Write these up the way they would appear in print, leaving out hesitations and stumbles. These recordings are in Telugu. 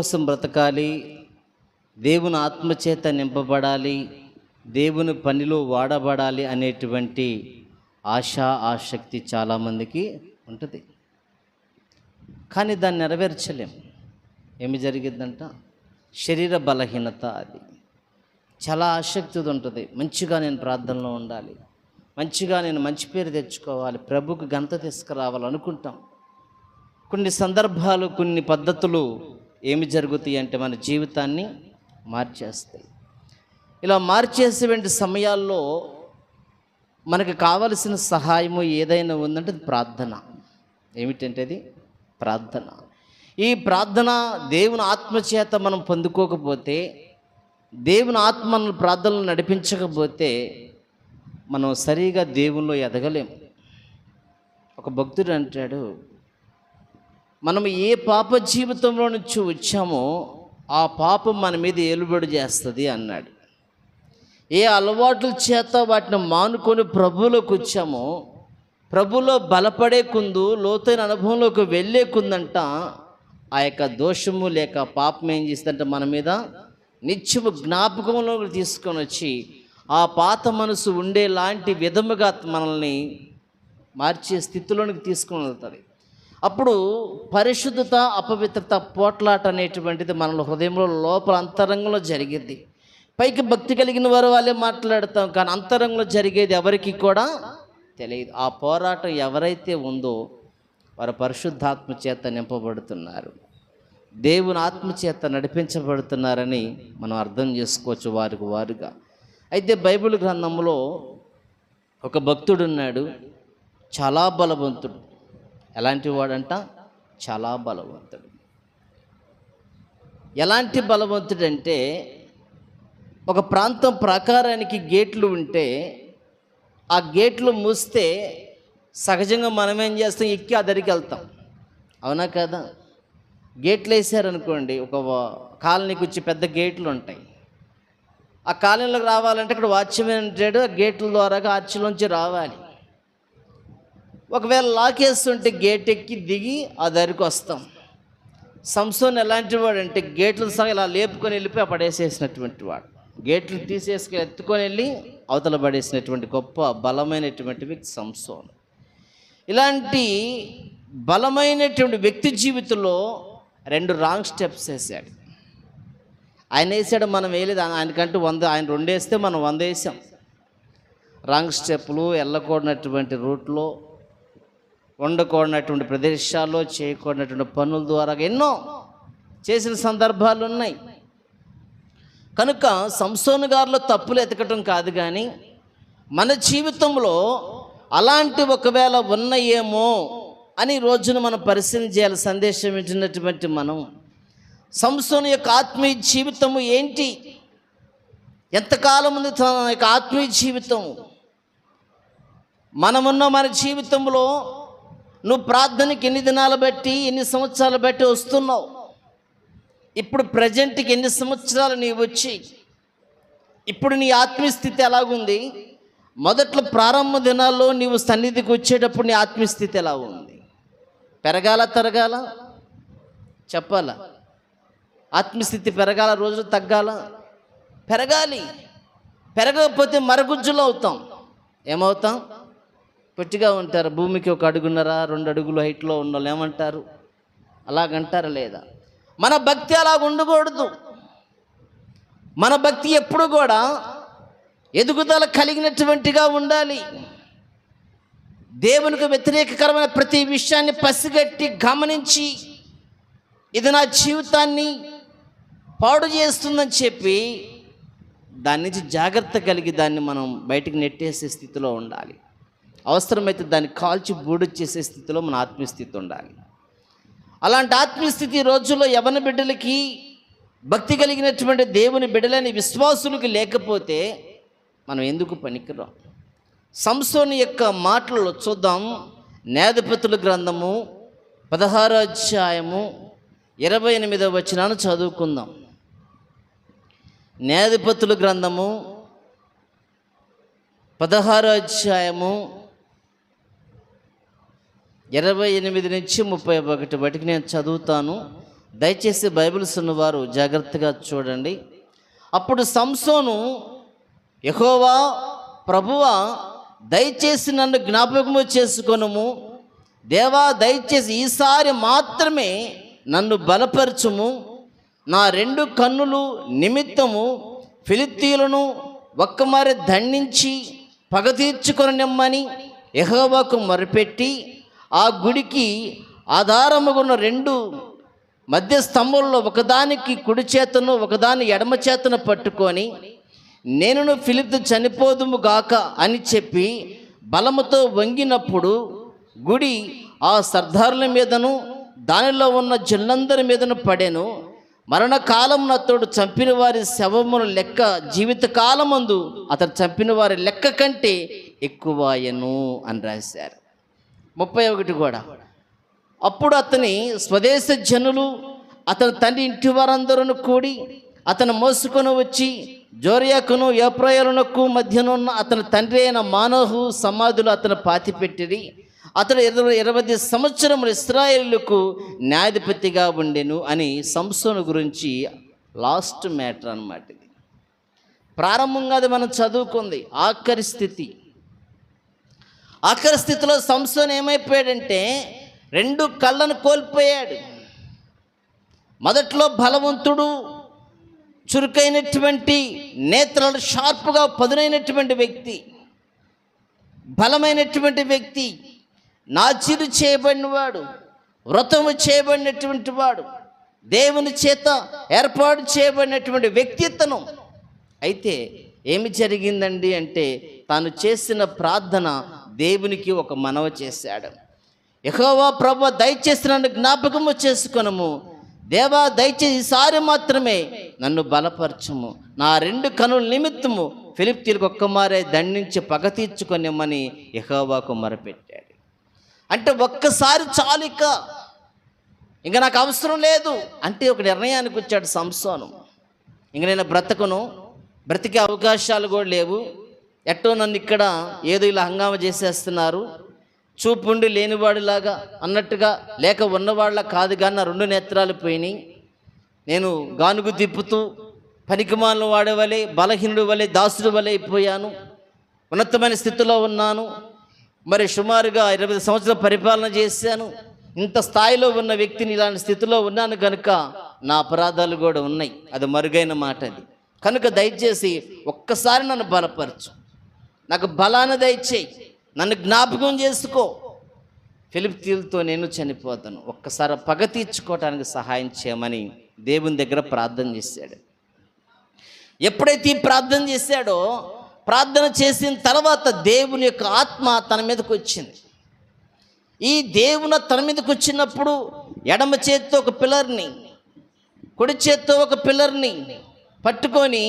కోసం బ్రతకాలి, దేవుని ఆత్మచేత నింపబడాలి, దేవుని పనిలో వాడబడాలి అనేటువంటి ఆశక్తి చాలామందికి ఉంటుంది. కానీ దాన్ని నెరవేర్చలేం. ఏమి జరిగిద్దంట? శరీర బలహీనత. అది చాలా ఆసక్తి ఉంటుంది. మంచిగా నేను ప్రార్థనలో ఉండాలి, మంచిగా నేను మంచి పేరు తెచ్చుకోవాలి, ప్రభుకు ఘనత తీసుకురావాలనుకుంటాం. కొన్ని సందర్భాలు, కొన్ని పద్ధతులు ఏమి జరుగుతాయి అంటే మన జీవితాన్ని మార్చేస్తాయి. ఇలా మార్చేసేటువంటి సమయాల్లో మనకు కావలసిన సహాయము ఏదైనా ఉందంటే అది ప్రార్థన. ఏమిటంటే అది ప్రార్థన. ఈ ప్రార్థన దేవుని ఆత్మచేత మనం పొందుకోకపోతే, దేవుని ఆత్మ మన ప్రార్థనలు నడిపించకపోతే మనం సరిగా దేవుల్లో ఎదగలేము. ఒక భక్తుడు అంటాడు, మనం ఏ పాప జీవితంలో నుంచి వచ్చామో ఆ పాపం మన మీద ఏలుబడి చేస్తుంది అన్నాడు. ఏ అలవాట్ల చేత వాటిని మానుకొని ప్రభువులోకి వచ్చామో, ప్రభులో బలపడే కుందు, లోతైన అనుభవంలోకి వెళ్ళే కుందంట ఆ యొక్క దోషము లేక పాపం ఏం చేస్తుందంటే మన మీద నిత్యము జ్ఞాపకంలోకి తీసుకొని వచ్చి ఆ పాత మనసు ఉండేలాంటి విధముగా మనల్ని మార్చే స్థితిలోనికి తీసుకొని వెళ్తుంది. అప్పుడు పరిశుద్ధత అపవిత్రత పోట్లాట అనేటువంటిది మన హృదయంలో లోపల అంతరంగంలో జరిగేది. పైకి భక్తి కలిగిన వారు వాళ్ళే మాట్లాడతాం, కానీ అంతరంగంలో జరిగేది ఎవరికి కూడా తెలియదు. ఆ పోరాటం ఎవరైతే ఉందో వారు పరిశుద్ధాత్మ చేత నింపబడుతున్నారు, దేవుని ఆత్మచేత నడిపించబడుతున్నారని మనం అర్థం చేసుకోవచ్చు వారికి వారుగా. అయితే బైబిల్ గ్రంథంలో ఒక భక్తుడు ఉన్నాడు, చాలా బలవంతుడు. ఎలాంటి వాడంట? చాలా బలవంతుడు. ఎలాంటి బలవంతుడంటే, ఒక ప్రాంతం ప్రాకారానికి గేట్లు ఉంటే ఆ గేట్లు మూస్తే సహజంగా మనం ఏం చేస్తాం? ఎక్కి అదరికి వెళ్తాం, అవునా కదా? గేట్లు వేసారనుకోండి, ఒక కాలనీకి వచ్చి పెద్ద గేట్లు ఉంటాయి. ఆ కాలనీలోకి రావాలంటే ఇక్కడ వాచ్మెన్ ఉంటాడు, ఆ గేట్ల ద్వారా ఆర్చిలోంచి రావాలి. ఒకవేళ లాకేస్తుంటే గేట్ ఎక్కి దిగి ఆ దరికి వస్తాం. సంసోన్ ఎలాంటి వాడు అంటే గేట్ల సగం ఇలా లేపుకొని వెళ్ళిపోయి పడేసేసినటువంటి వాడు. గేట్లు తీసేసుకొని ఎత్తుకొని వెళ్ళి అవతల పడేసినటువంటి గొప్ప బలమైనటువంటి వ్యక్తి సంసోన్. ఇలాంటి బలమైనటువంటి వ్యక్తి జీవితంలో 2 రాంగ్ స్టెప్స్ వేసాడు. ఆయన వేసాడు, మనం వేయలేదు. ఆయనకంటూ 100, ఆయన 2 వేస్తే మనం 100 వేసాం. రాంగ్ స్టెప్పులు, వెళ్ళకూడనటువంటి రూట్లో, ఉండకూడనటువంటి ప్రదేశాల్లో, చేయకూడనటువంటి పనుల ద్వారా ఎన్నో చేసిన సందర్భాలు ఉన్నాయి. కనుక సంసోను గారిలో తప్పులు ఎతకటం కాదు, కానీ మన జీవితంలో అలాంటి ఒకవేళ ఉన్నాయేమో అని రోజున మనం పరిశీలన చేయాలి. సందేశం వింటున్నటువంటి మనం, సంసోను యొక్క ఆత్మీయ జీవితము ఏంటి? ఎంతకాలం ఉంది తన యొక్క ఆత్మీయ జీవితం? మనమున్న మన జీవితంలో నువ్వు ప్రార్థనకి ఎన్ని దినాలు బట్టి, ఎన్ని సంవత్సరాలు బట్టి వస్తున్నావు? ఇప్పుడు ప్రజెంట్కి ఎన్ని సంవత్సరాలు నీవు వచ్చి ఇప్పుడు నీ ఆత్మీయ స్థితి ఎలాగుంది? మొదట్లో ప్రారంభ దినాల్లో నీవు సన్నిధికి వచ్చేటప్పుడు నీ ఆత్మీయ స్థితి ఎలా ఉంది? పెరగాల, తరగాల? చెప్పాలా? ఆత్మస్థితి పెరగాల, రోజు తగ్గాల? పెరగాలి. పెరగకపోతే మరగుజ్జులు అవుతాం. ఏమవుతాం? పొట్టిగా ఉంటారు. భూమికి 1 అడుగున్నర 2 అడుగులు హైట్లో ఉన్న వాళ్ళు ఏమంటారు? అలాగంటారా లేదా? మన భక్తి అలాగ ఉండకూడదు. మన భక్తి ఎప్పుడు కూడా ఎదుగుదల కలిగినటువంటిగా ఉండాలి. దేవునికి వ్యతిరేకకరమైన ప్రతి విషయాన్ని పసిగట్టి గమనించి, ఇది నా జీవితాన్ని పాడు చేస్తుందని చెప్పి దాని నుంచి జాగ్రత్త కలిగి దాన్ని మనం బయటికి నెట్టేసే స్థితిలో ఉండాలి. అవసరమైతే దాన్ని కాల్చి బూడొచ్చేసే స్థితిలో మన ఆత్మీయస్థితి ఉండాలి. అలాంటి ఆత్మీయస్థితి రోజుల్లో యవన బిడ్డలకి, భక్తి కలిగినటువంటి దేవుని బిడ్డలని విశ్వాసులకి లేకపోతే మనం ఎందుకు పనికిరాం? సంసోను యొక్క మాటలలో చూద్దాం. న్యాయాధిపతుల గ్రంథము 16వ అధ్యాయము 28వ వచనాన్ని చదువుకుందాం. న్యాయాధిపతుల గ్రంథము 16వ అధ్యాయము 28 నుంచి 31 బట్టికి నేను చదువుతాను. దయచేసి బైబిల్స్ ఉన్నవారు జాగ్రత్తగా చూడండి. అప్పుడు సంసోను, యెహోవా ప్రభువా, దయచేసి నన్ను జ్ఞాపకము చేసుకొనుము. దేవా, దయచేసి ఈసారి మాత్రమే నన్ను బలపరచుము. నా 2 కన్నులు నిమిత్తము ఫిలిష్తీయులను ఒక్కమారి దండించి పగ తీర్చుకొననిమ్మని యెహోవాకు మొరపెట్టి, ఆ గుడికి ఆధారముగున్న 2 మధ్య స్తంభంలో ఒకదానికి కుడి చేతను ఒకదాని ఎడమ చేతను పట్టుకొని, నేనును ఫిలిప్తు చనిపోదుము గాక అని చెప్పి బలముతో వంగినప్పుడు గుడి ఆ సర్దారుల మీదను దానిలో ఉన్న జనులందరి మీదను పడెను. మరణకాలం అతడు చంపిన వారి శవమును లెక్క జీవితకాలమందు అతడు చంపిన వారి లెక్క కంటే ఎక్కువాయను అని రాశారు. 31 కూడా. అప్పుడు అతని స్వదేశ జనులు అతని తండ్రి ఇంటి వారందరూ కూడి అతను మోసుకొని వచ్చి జోర్యాకును ఎఫ్రాయిమునకు మధ్యనున్న అతని తండ్రి అయిన మానోహు సమాధులు అతను పాతిపెట్టిరి. అతడు 20 సంవత్సరములు ఇశ్రాయేలుకు న్యాయాధిపతిగా ఉండెను అని సంసోను గురించి లాస్ట్ మ్యాటర్ అన్నమాట. ఇది ప్రారంభంగా అది మనం చదువుకుంది. ఆఖరి స్థితిలో సంసోను ఏమైపోయాడంటే 2 కళ్ళను కోల్పోయాడు. మొదట్లో బలవంతుడు, చురుకైనటువంటి నేత్రాలు షార్ప్గా పదునైనటువంటి వ్యక్తి, బలమైనటువంటి వ్యక్తి, నాజీరు చేయబడినవాడు, వ్రతము చేయబడినటువంటి వాడు, దేవుని చేత ఏర్పాటు చేయబడినటువంటి వ్యక్తిత్వం. అయితే ఏమి జరిగిందండి అంటే, తాను చేసిన ప్రార్థన దేవునికి ఒక మనవి చేశాడు. యెహోవా ప్రభువా, దయచేసి నన్ను జ్ఞాపకము చేసుకొనుము. దేవా, దయచేసి ఈసారి మాత్రమే నన్ను బలపరచుము. నా 2 కనుల నిమిత్తము ఫిలిష్తీయులకు ఒక్కమారే దండించి పగ తీర్చుకొనిమ్మని యెహోవాకు మొరపెట్టాడు. అంటే ఒక్కసారి చాలు, ఇంకా నాకు అవసరం లేదు అంటే ఒక నిర్ణయానికి వచ్చాడు సంసోను. ఇంక నేను బ్రతికే అవకాశాలు కూడా లేవు, ఎట్టో నన్ను ఇక్కడ ఏదో ఇలా హంగామా చేసేస్తున్నారు, చూపుండి లేనివాడిలాగా అన్నట్టుగా, లేక ఉన్నవాళ్ళ కాదు కానీ నా 2 నేత్రాలు పోయినాయి, నేను గానుగు తిప్పుతూ పనికిమాలిన వాడి వలె, బలహీనుడి వలె, దాసుడి వలె అయిపోయాను, ఉన్నతమైన స్థితిలో ఉన్నాను, మరి సుమారుగా 20 సంవత్సరాల పరిపాలన చేశాను, ఇంత స్థాయిలో ఉన్న వ్యక్తిని ఇలాంటి స్థితిలో ఉన్నాను కనుక నా అపరాధాలు కూడా ఉన్నాయి, అది మరుగైన మాట. అది కనుక దయచేసి ఒక్కసారి నన్ను బలపరచు, నాకు బలాన్ని దయచేయి, నన్ను జ్ఞాపకం చేసుకో, ఫిలిష్తీయులతో నేను చనిపోతాను, ఒక్కసారి పగ తీర్చుకోవటానికి సహాయం చేయమని దేవుని దగ్గర ప్రార్థన చేశాడు. ఎప్పుడైతే ఈ ప్రార్థన చేశాడో, ప్రార్థన చేసిన తర్వాత దేవుని యొక్క ఆత్మ తన మీదకి వచ్చింది. ఈ దేవుని తన మీదకి వచ్చినప్పుడు ఎడమ చేత్తో ఒక పిల్లర్ని, కుడి చేత్తో ఒక పిల్లర్ని పట్టుకొని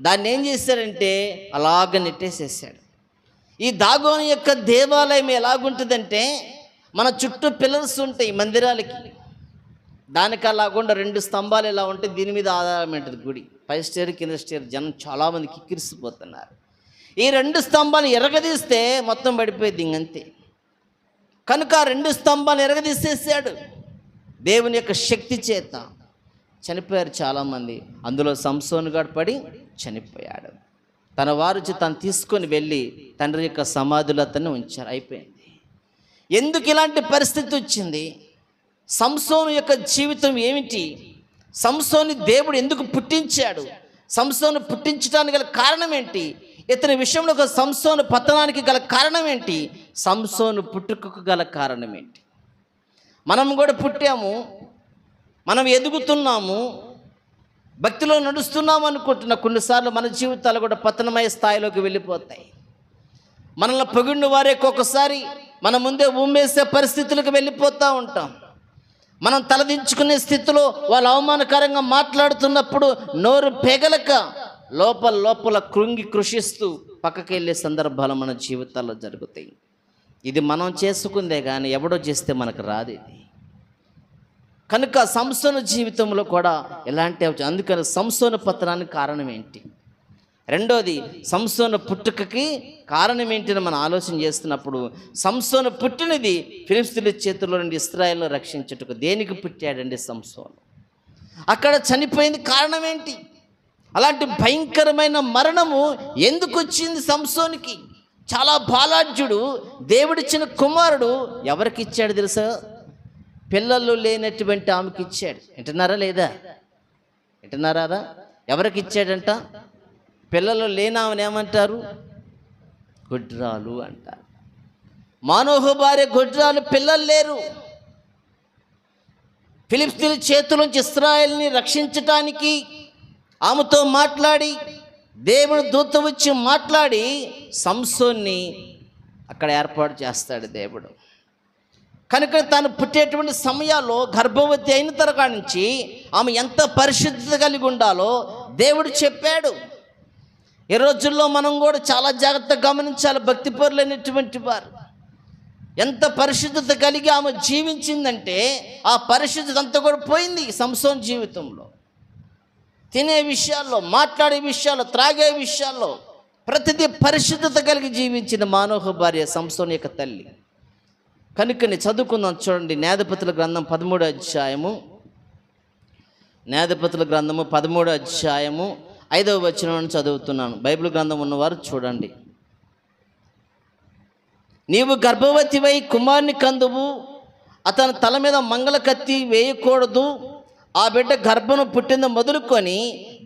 దాన్ని ఏం చేశాడంటే అలాగ నెట్టేసేసాడు. ఈ దాగోను యొక్క దేవాలయం ఎలాగుంటుందంటే, మన చుట్టూ పిల్లర్స్ ఉంటాయి మందిరాలకి, దానికి అలాగుండా 2 స్తంభాలు ఎలా ఉంటాయి, దీని మీద ఆధారం ఉంటుంది గుడి. 5 స్టేర్ కింద స్టేర్, జనం చాలామంది కిక్కిరిసిపోతున్నారు. ఈ 2 స్తంభాలు ఎరగదీస్తే మొత్తం పడిపోయింది ఇంకంతే. కనుక 2 స్తంభాలు ఎరగదీసేసాడు దేవుని యొక్క శక్తి చేత. చనిపోయారు చాలామంది, అందులో సంసోను గాడు పడి చనిపోయాడు. తన వారు తను తీసుకొని వెళ్ళి తండ్రి యొక్క సమాధులు అతన్ని ఉంచారు. అయిపోయింది. ఎందుకు ఇలాంటి పరిస్థితి వచ్చింది? సంసోను యొక్క జీవితం ఏమిటి? సంసోను దేవుడు ఎందుకు పుట్టించాడు? సంసోను పుట్టించడానికి గల కారణం ఏంటి? ఇతని విషయంలో ఒక సంసోను పతనానికి గల కారణం ఏంటి? సంసోను పుట్టుకకు గల కారణం ఏంటి? మనం కూడా పుట్టాము, మనం ఎదుగుతున్నాము, భక్తిలో నడుస్తున్నాము అనుకుంటున్న కొన్నిసార్లు మన జీవితాలు కూడా పతనమయ స్థాయిలోకి వెళ్ళిపోతాయి. మనల్ని పొగిడిన వారే ఒక్కొక్కసారి మన ముందే ఉమ్మేసే పరిస్థితులకు వెళ్ళిపోతూ ఉంటాం. మనం తలదించుకునే స్థితిలో వాళ్ళు అవమానకరంగా మాట్లాడుతున్నప్పుడు నోరు పెగలక లోపల కృంగి కృషిస్తూ పక్కకి వెళ్ళే సందర్భాలు మన జీవితాల్లో జరుగుతాయి. ఇది మనం చేసుకుందే కానీ ఎవడో చేస్తే మనకు రాదు ఇది. కనుక సంసోను జీవితంలో కూడా ఎలాంటి, అందుకని సంసోను పతనానికి కారణం ఏంటి? రెండోది సంసోను పుట్టుకకి కారణం ఏంటని మనం ఆలోచన చేస్తున్నప్పుడు, సంసోను పుట్టినది ఫిలిష్తీయుల చేతుల్లో నుండి ఇశ్రాయేలును రక్షించుటకు. దేనికి పుట్టాడండి సంసోను? అక్కడ చనిపోయింది కారణం ఏంటి? అలాంటి భయంకరమైన మరణము ఎందుకు వచ్చింది సంసోనికి? చాలా బాలాఢ్యుడు, దేవుడిచ్చిన కుమారుడు ఎవరికి ఇచ్చాడు తెలుసా? పిల్లలు లేనటువంటి ఆమెకి ఇచ్చాడు. వింటున్నారా లేదా? వింటున్నారా? ఎవరికి ఇచ్చాడంట? పిల్లలు లేనామని ఏమంటారు? గొడ్రాలు అంటారు. మానోహు భార్య గొడ్రాలు, పిల్లలు లేరు. ఫిలిష్తీయుల చేతులోంచి ఇశ్రాయేలుని రక్షించటానికి ఆమెతో మాట్లాడి, దేవుడు దూత వచ్చి మాట్లాడి సంసోన్ని అక్కడ ఏర్పాటు చేస్తాడు దేవుడు. కనుక తాను పుట్టేటువంటి సమయాల్లో గర్భవతి అయిన తరగా నుంచి ఆమె ఎంత పరిశుద్ధత కలిగి ఉండాలో దేవుడు చెప్పాడు. ఈ రోజుల్లో మనం కూడా చాలా జాగ్రత్తగా గమనించాలి. భక్తి పరులైనటువంటి వారు ఎంత పరిశుద్ధత కలిగి ఆమె జీవించిందంటే, ఆ పరిశుద్ధత అంతా కూడా పోయింది సంసోన్ జీవితంలో. తినే విషయాల్లో, మాట్లాడే విషయాల్లో, త్రాగే విషయాల్లో ప్రతిదీ పరిశుద్ధత కలిగి జీవించిన మానోహు భార్య సంసోన్ యొక్క తల్లి. కనుకని చదువుకుందాం, చూడండి. న్యాయాధిపతుల గ్రంథం 13వ అధ్యాయము, న్యాయాధిపతుల గ్రంథము 13వ అధ్యాయము 5వ వచనం చదువుతున్నాను. బైబిల్ గ్రంథం ఉన్నవారు చూడండి. నీవు గర్భవతివై కుమారుని కందువు, అతని తల మీద మంగళ కత్తి వేయకూడదు. ఆ బిడ్డ గర్భను పుట్టిన మొదలుకొని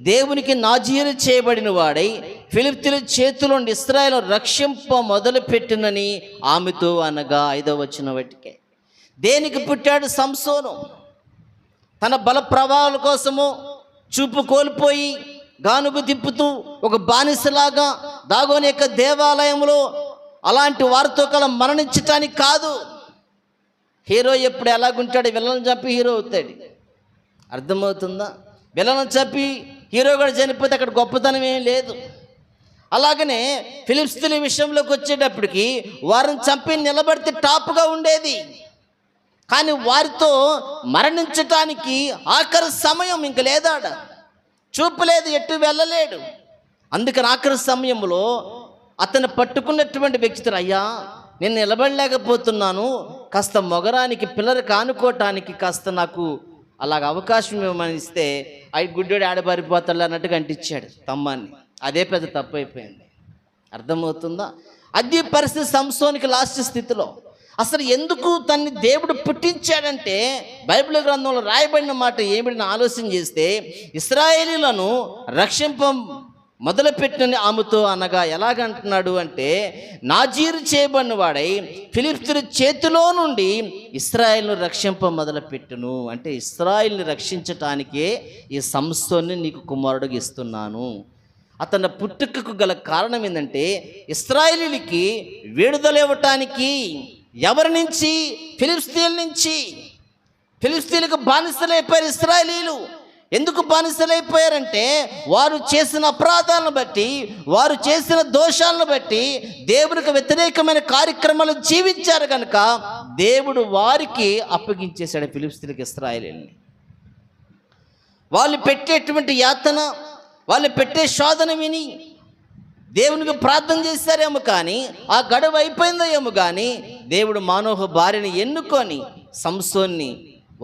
దేవునికి నాజీరు చేయబడిన వాడై ఫిలిష్తీయుల చేతుల నుండి ఇశ్రాయేలు రక్షింప మొదలుపెట్టినని ఆమెతో అనగా. 5వ వచనం బట్టికే దేనికి పుట్టాడు సంసోను? తన బల ప్రభావాల కోసము చూపు కోల్పోయి గానుగు తిప్పుతూ ఒక బానిసలాగా దాగోని యొక్క దేవాలయంలో అలాంటి వారితో కల మరణించటానికి కాదు. హీరో ఎప్పుడు ఎలాగుంటాడు? విలన్ చంపి హీరో అవుతాడు. అర్థమవుతుందా? విలన్ చంపి హీరో కూడా చనిపోతే అక్కడ గొప్పతనం ఏం లేదు. అలాగనే ఫిలిష్తీయుల విషయంలోకి వచ్చేటప్పటికి వారిని చంపి నిలబడితే టాప్గా ఉండేది. కానీ వారితో మరణించటానికి ఆఖరి సమయం ఇంక లేదాడ, చూపలేదు, ఎటు వెళ్ళలేడు. అందుకని ఆఖరి సమయంలో అతను పట్టుకున్నటువంటి వ్యక్తితో, అయ్యా నేను నిలబడలేకపోతున్నాను, కాస్త మొగరానికి పిల్లలు కానుకోవటానికి కాస్త నాకు అలాగ అవకాశం ఇవ్వమని ఇస్తే, అవి గుడ్డోడు ఆడబారిపోతాడు అన్నట్టుగా అంటించాడు తమ్మాన్ని. అదే పెద్ద తప్పు అయిపోయింది. అర్థమవుతుందా? అది పరిస్థితి సంసోనికి లాస్ట్ స్థితిలో. అసలు ఎందుకు తన్ని దేవుడు పుట్టించాడంటే, బైబిల్ గ్రంథంలో రాయబడిన మాట ఏమిటని ఆలోచన చేస్తే, ఇశ్రాయేలీలను రక్షింప మొదలుపెట్టిన ఆమెతో అనగా ఎలాగంటున్నాడు అంటే, నాజీరు చేయబడిన వాడై ఫిలిష్తీయుల చేతిలో నుండి ఇశ్రాయేలును రక్షింప మొదలుపెట్టును. అంటే ఇశ్రాయేలుని రక్షించటానికే ఈ సంసోన్ని నీకు కుమారుడికి ఇస్తున్నాను. అతని పుట్టుకకు గల కారణం ఏంటంటే, ఇశ్రాయేలీలకి విడుదల ఇవ్వటానికి. ఎవరి నుంచి? ఫిలిష్తీయుల నుంచి. ఫిలిష్తీయులకు బానిసలైపోయారు ఇశ్రాయేలీలు. ఎందుకు బానిసలైపోయారంటే, వారు చేసిన అపరాధాలను బట్టి, వారు చేసిన దోషాలను బట్టి దేవునికి వ్యతిరేకమైన కార్యక్రమాలు జీవించారు కనుక దేవుడు వారికి అప్పగించేశాడు ఫిలిష్తీయులకు ఇశ్రాయేలీయుల్ని. వాళ్ళు పెట్టేటువంటి యాతన, వాళ్ళు పెట్టే శోధన విని దేవునికి ప్రార్థన చేశారేమో కానీ, ఆ గడువు అయిపోయిందో ఏమో కానీ, దేవుడు మానోహు భార్యని ఎన్నుకొని సంసోన్ని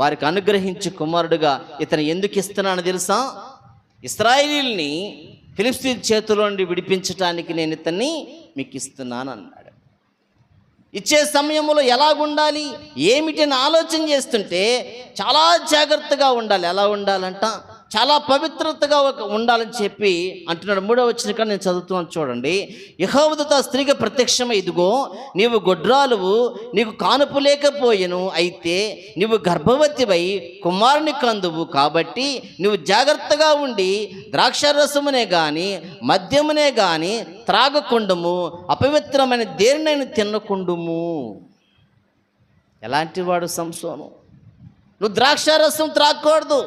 వారికి అనుగ్రహించి కుమారుడుగా ఇతను ఎందుకు ఇస్తున్నాను తెలుసా? ఇశ్రాయేలీయుల్ని ఫిలిష్తీయుల చేతిలో నుండి విడిపించటానికి నేను ఇతన్ని మీకు ఇస్తున్నాను అన్నాడు. ఇచ్చే సమయంలో ఎలాగుండాలి, ఏమిటని ఆలోచన చేస్తుంటే చాలా జాగ్రత్తగా ఉండాలి. ఎలా ఉండాలంట? చాలా పవిత్రతగా ఉండాలని చెప్పి అంటున్నాడు. 3వ వచనం కానీ నేను చదువుతున్నాను చూడండి. యెహోవా దూత స్త్రీగా ప్రత్యక్షమై, ఇదిగో నీవు గొడ్రాలువు, నీకు కానుపు లేకపోయెను, అయితే నీవు గర్భవతివై కుమారుని కందువు, కాబట్టి నువ్వు జాగ్రత్తగా ఉండి ద్రాక్షారసమునే కానీ మద్యమునే కానీ త్రాగకుండుము, అపవిత్రమైన దేనినైనా తినకుండుము. ఎలాంటి వాడు సంసోను? నువ్వు ద్రాక్షారసం త్రాగకూడదు,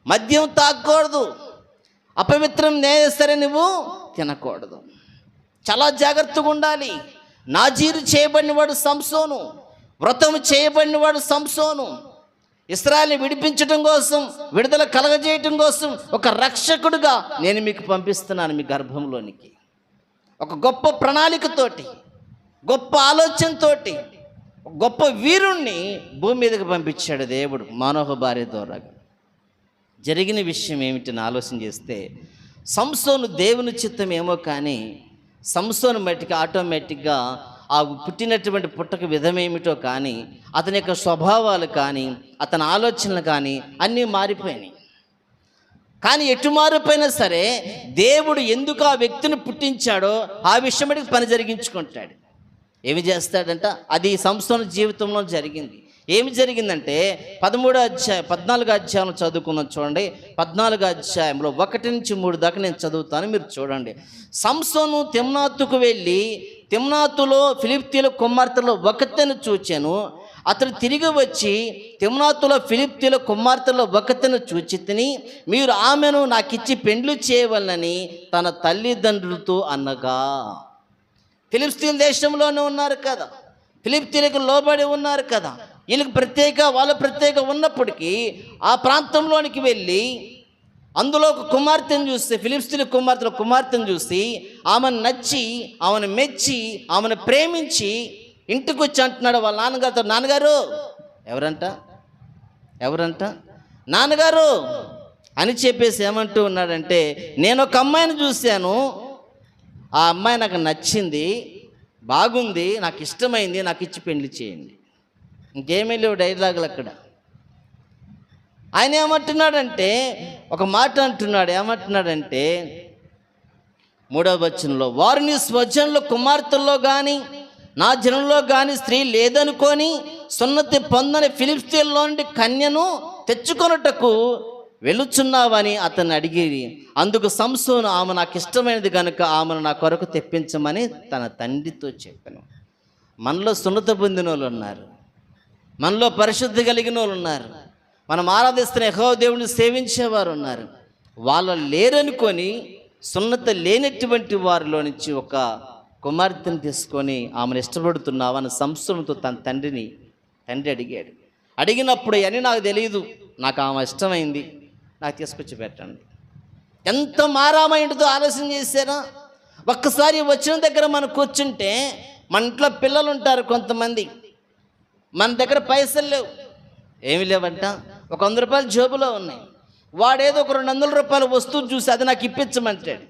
మద్యం తాగకూడదు, అపవిత్రం నేనే సరే నువ్వు తినకూడదు. చాలా జాగ్రత్తగా ఉండాలి. నాజీరు చేయబడినవాడు సంసోను, వ్రతం చేయబడినవాడు సంసోను. ఇశ్రాయేలుని విడిపించడం కోసం, విడుదల కలగజేయటం కోసం ఒక రక్షకుడుగా నేను మీకు పంపిస్తున్నాను మీ గర్భంలోనికి. ఒక గొప్ప ప్రణాళికతోటి, గొప్ప ఆలోచనతోటి, గొప్ప వీరుణ్ణి భూమి మీదకి పంపించాడు దేవుడు మానవ భార్య ద్వారా. జరిగిన విషయం ఏమిటని ఆలోచన చేస్తే, సంసోను దేవుని చిత్తం ఏమో కానీ సంసోను మట్టికి ఆటోమేటిక్గా ఆ పుట్టినటువంటి పుట్టక విధమేమిటో కానీ, అతని యొక్క స్వభావాలు కానీ, అతని ఆలోచనలు కానీ అన్నీ మారిపోయినాయి. కానీ ఎటు మారిపోయినా సరే దేవుడు ఎందుకు ఆ వ్యక్తిని పుట్టించాడో ఆ విషయం పని జరిగించుకుంటాడు. ఏమి చేస్తాడంట, అది సంసోను జీవితంలో జరిగింది. ఏమి జరిగిందంటే 14 అధ్యాయం చదువుకున్నాం చూడండి. 14 అధ్యాయంలో 1 నుంచి 3 దాకా నేను చదువుతాను, మీరు చూడండి. సంసోను తిమ్నాతుకు వెళ్ళి తిమ్నాతులో ఫిలిష్తీయుల కుమార్తెలో ఒకతెను చూచాను. అతడు తిరిగి వచ్చి తిమ్నాతులో ఫిలిష్తీయుల కుమార్తెలో ఒకతెను చూచి తిని, మీరు ఆమెను నాకిచ్చి పెండ్లు చేయవలనని తన తల్లిదండ్రులతో అనగా. ఫిలిష్తీయుల దేశంలోనే ఉన్నారు కదా, ఫిలిష్తీయులకు లోబడి ఉన్నారు కదా, వీళ్ళకి వాళ్ళ ప్రత్యేక ఉన్నప్పటికీ ఆ ప్రాంతంలోనికి వెళ్ళి అందులో ఒక కుమార్తెను చూస్తే, ఫిలిష్తీయుల కుమార్తెను చూసి ఆమెను నచ్చి, ఆమెను మెచ్చి, ఆమెను ప్రేమించి ఇంటికి వచ్చి అంటున్నాడు వాళ్ళ నాన్నగారితో, నాన్నగారు ఎవరంట నాన్నగారు అని చెప్పేసి ఏమంటూ ఉన్నాడంటే, నేను ఒక అమ్మాయిని చూశాను, ఆ అమ్మాయి నాకు నచ్చింది, బాగుంది, నాకు ఇష్టమైంది, నాకు ఇచ్చి పెళ్లి చేయండి. ఇంకేమీ లేవు డైలాగులు అక్కడ. ఆయన ఏమంటున్నాడంటే ఒక మాట అంటున్నాడు. ఏమంటున్నాడంటే 3వ వచనంలో, వారు నీ స్వజనుల కుమార్తెల్లో కానీ నా జనంలో కానీ స్త్రీ లేదనుకొని సున్నతి పొందని ఫిలిష్తీయుల్లో నుండి కన్యను తెచ్చుకొనుటకు వెళుచున్నావని అతన్ని అడిగి, అందుకు సంసోను ఆమె నాకు ఇష్టమైనది కనుక ఆమెను నా కొరకు తెప్పించమని తన తండ్రితో చెప్పాను. మనలో సున్నత పొందిన వాళ్ళు ఉన్నారు, మనలో పరిశుద్ధి కలిగిన వాళ్ళు ఉన్నారు, మనం ఆరాధిస్తున్న యెహోవా దేవుడిని సేవించేవారు ఉన్నారు. వాళ్ళు లేరనుకొని సున్నత లేనటువంటి వారిలో నుంచి ఒక కుమార్తెను తీసుకొని ఆమెను ఇష్టపడుతున్నావని సంసోనుతో తన తండ్రి అడిగాడు. అడిగినప్పుడు అని నాకు తెలియదు, నాకు ఆమె ఇష్టమైంది, నాకు తీసుకొచ్చి పెట్టండి. ఎంత మారామైందో ఆలోచన చేశారా? ఒక్కసారి వచ్చిన దగ్గర మనం కూర్చుంటే, మన ఇంట్లో పిల్లలు ఉంటారు కొంతమంది, మన దగ్గర పైసలు లేవు, ఏమి లేవంట, ఒక 100 రూపాయలు జేబులో ఉన్నాయి. వాడేదో ఒక 200 రూపాయల వస్తువు చూసి అది నాకు ఇప్పించమంటాడు.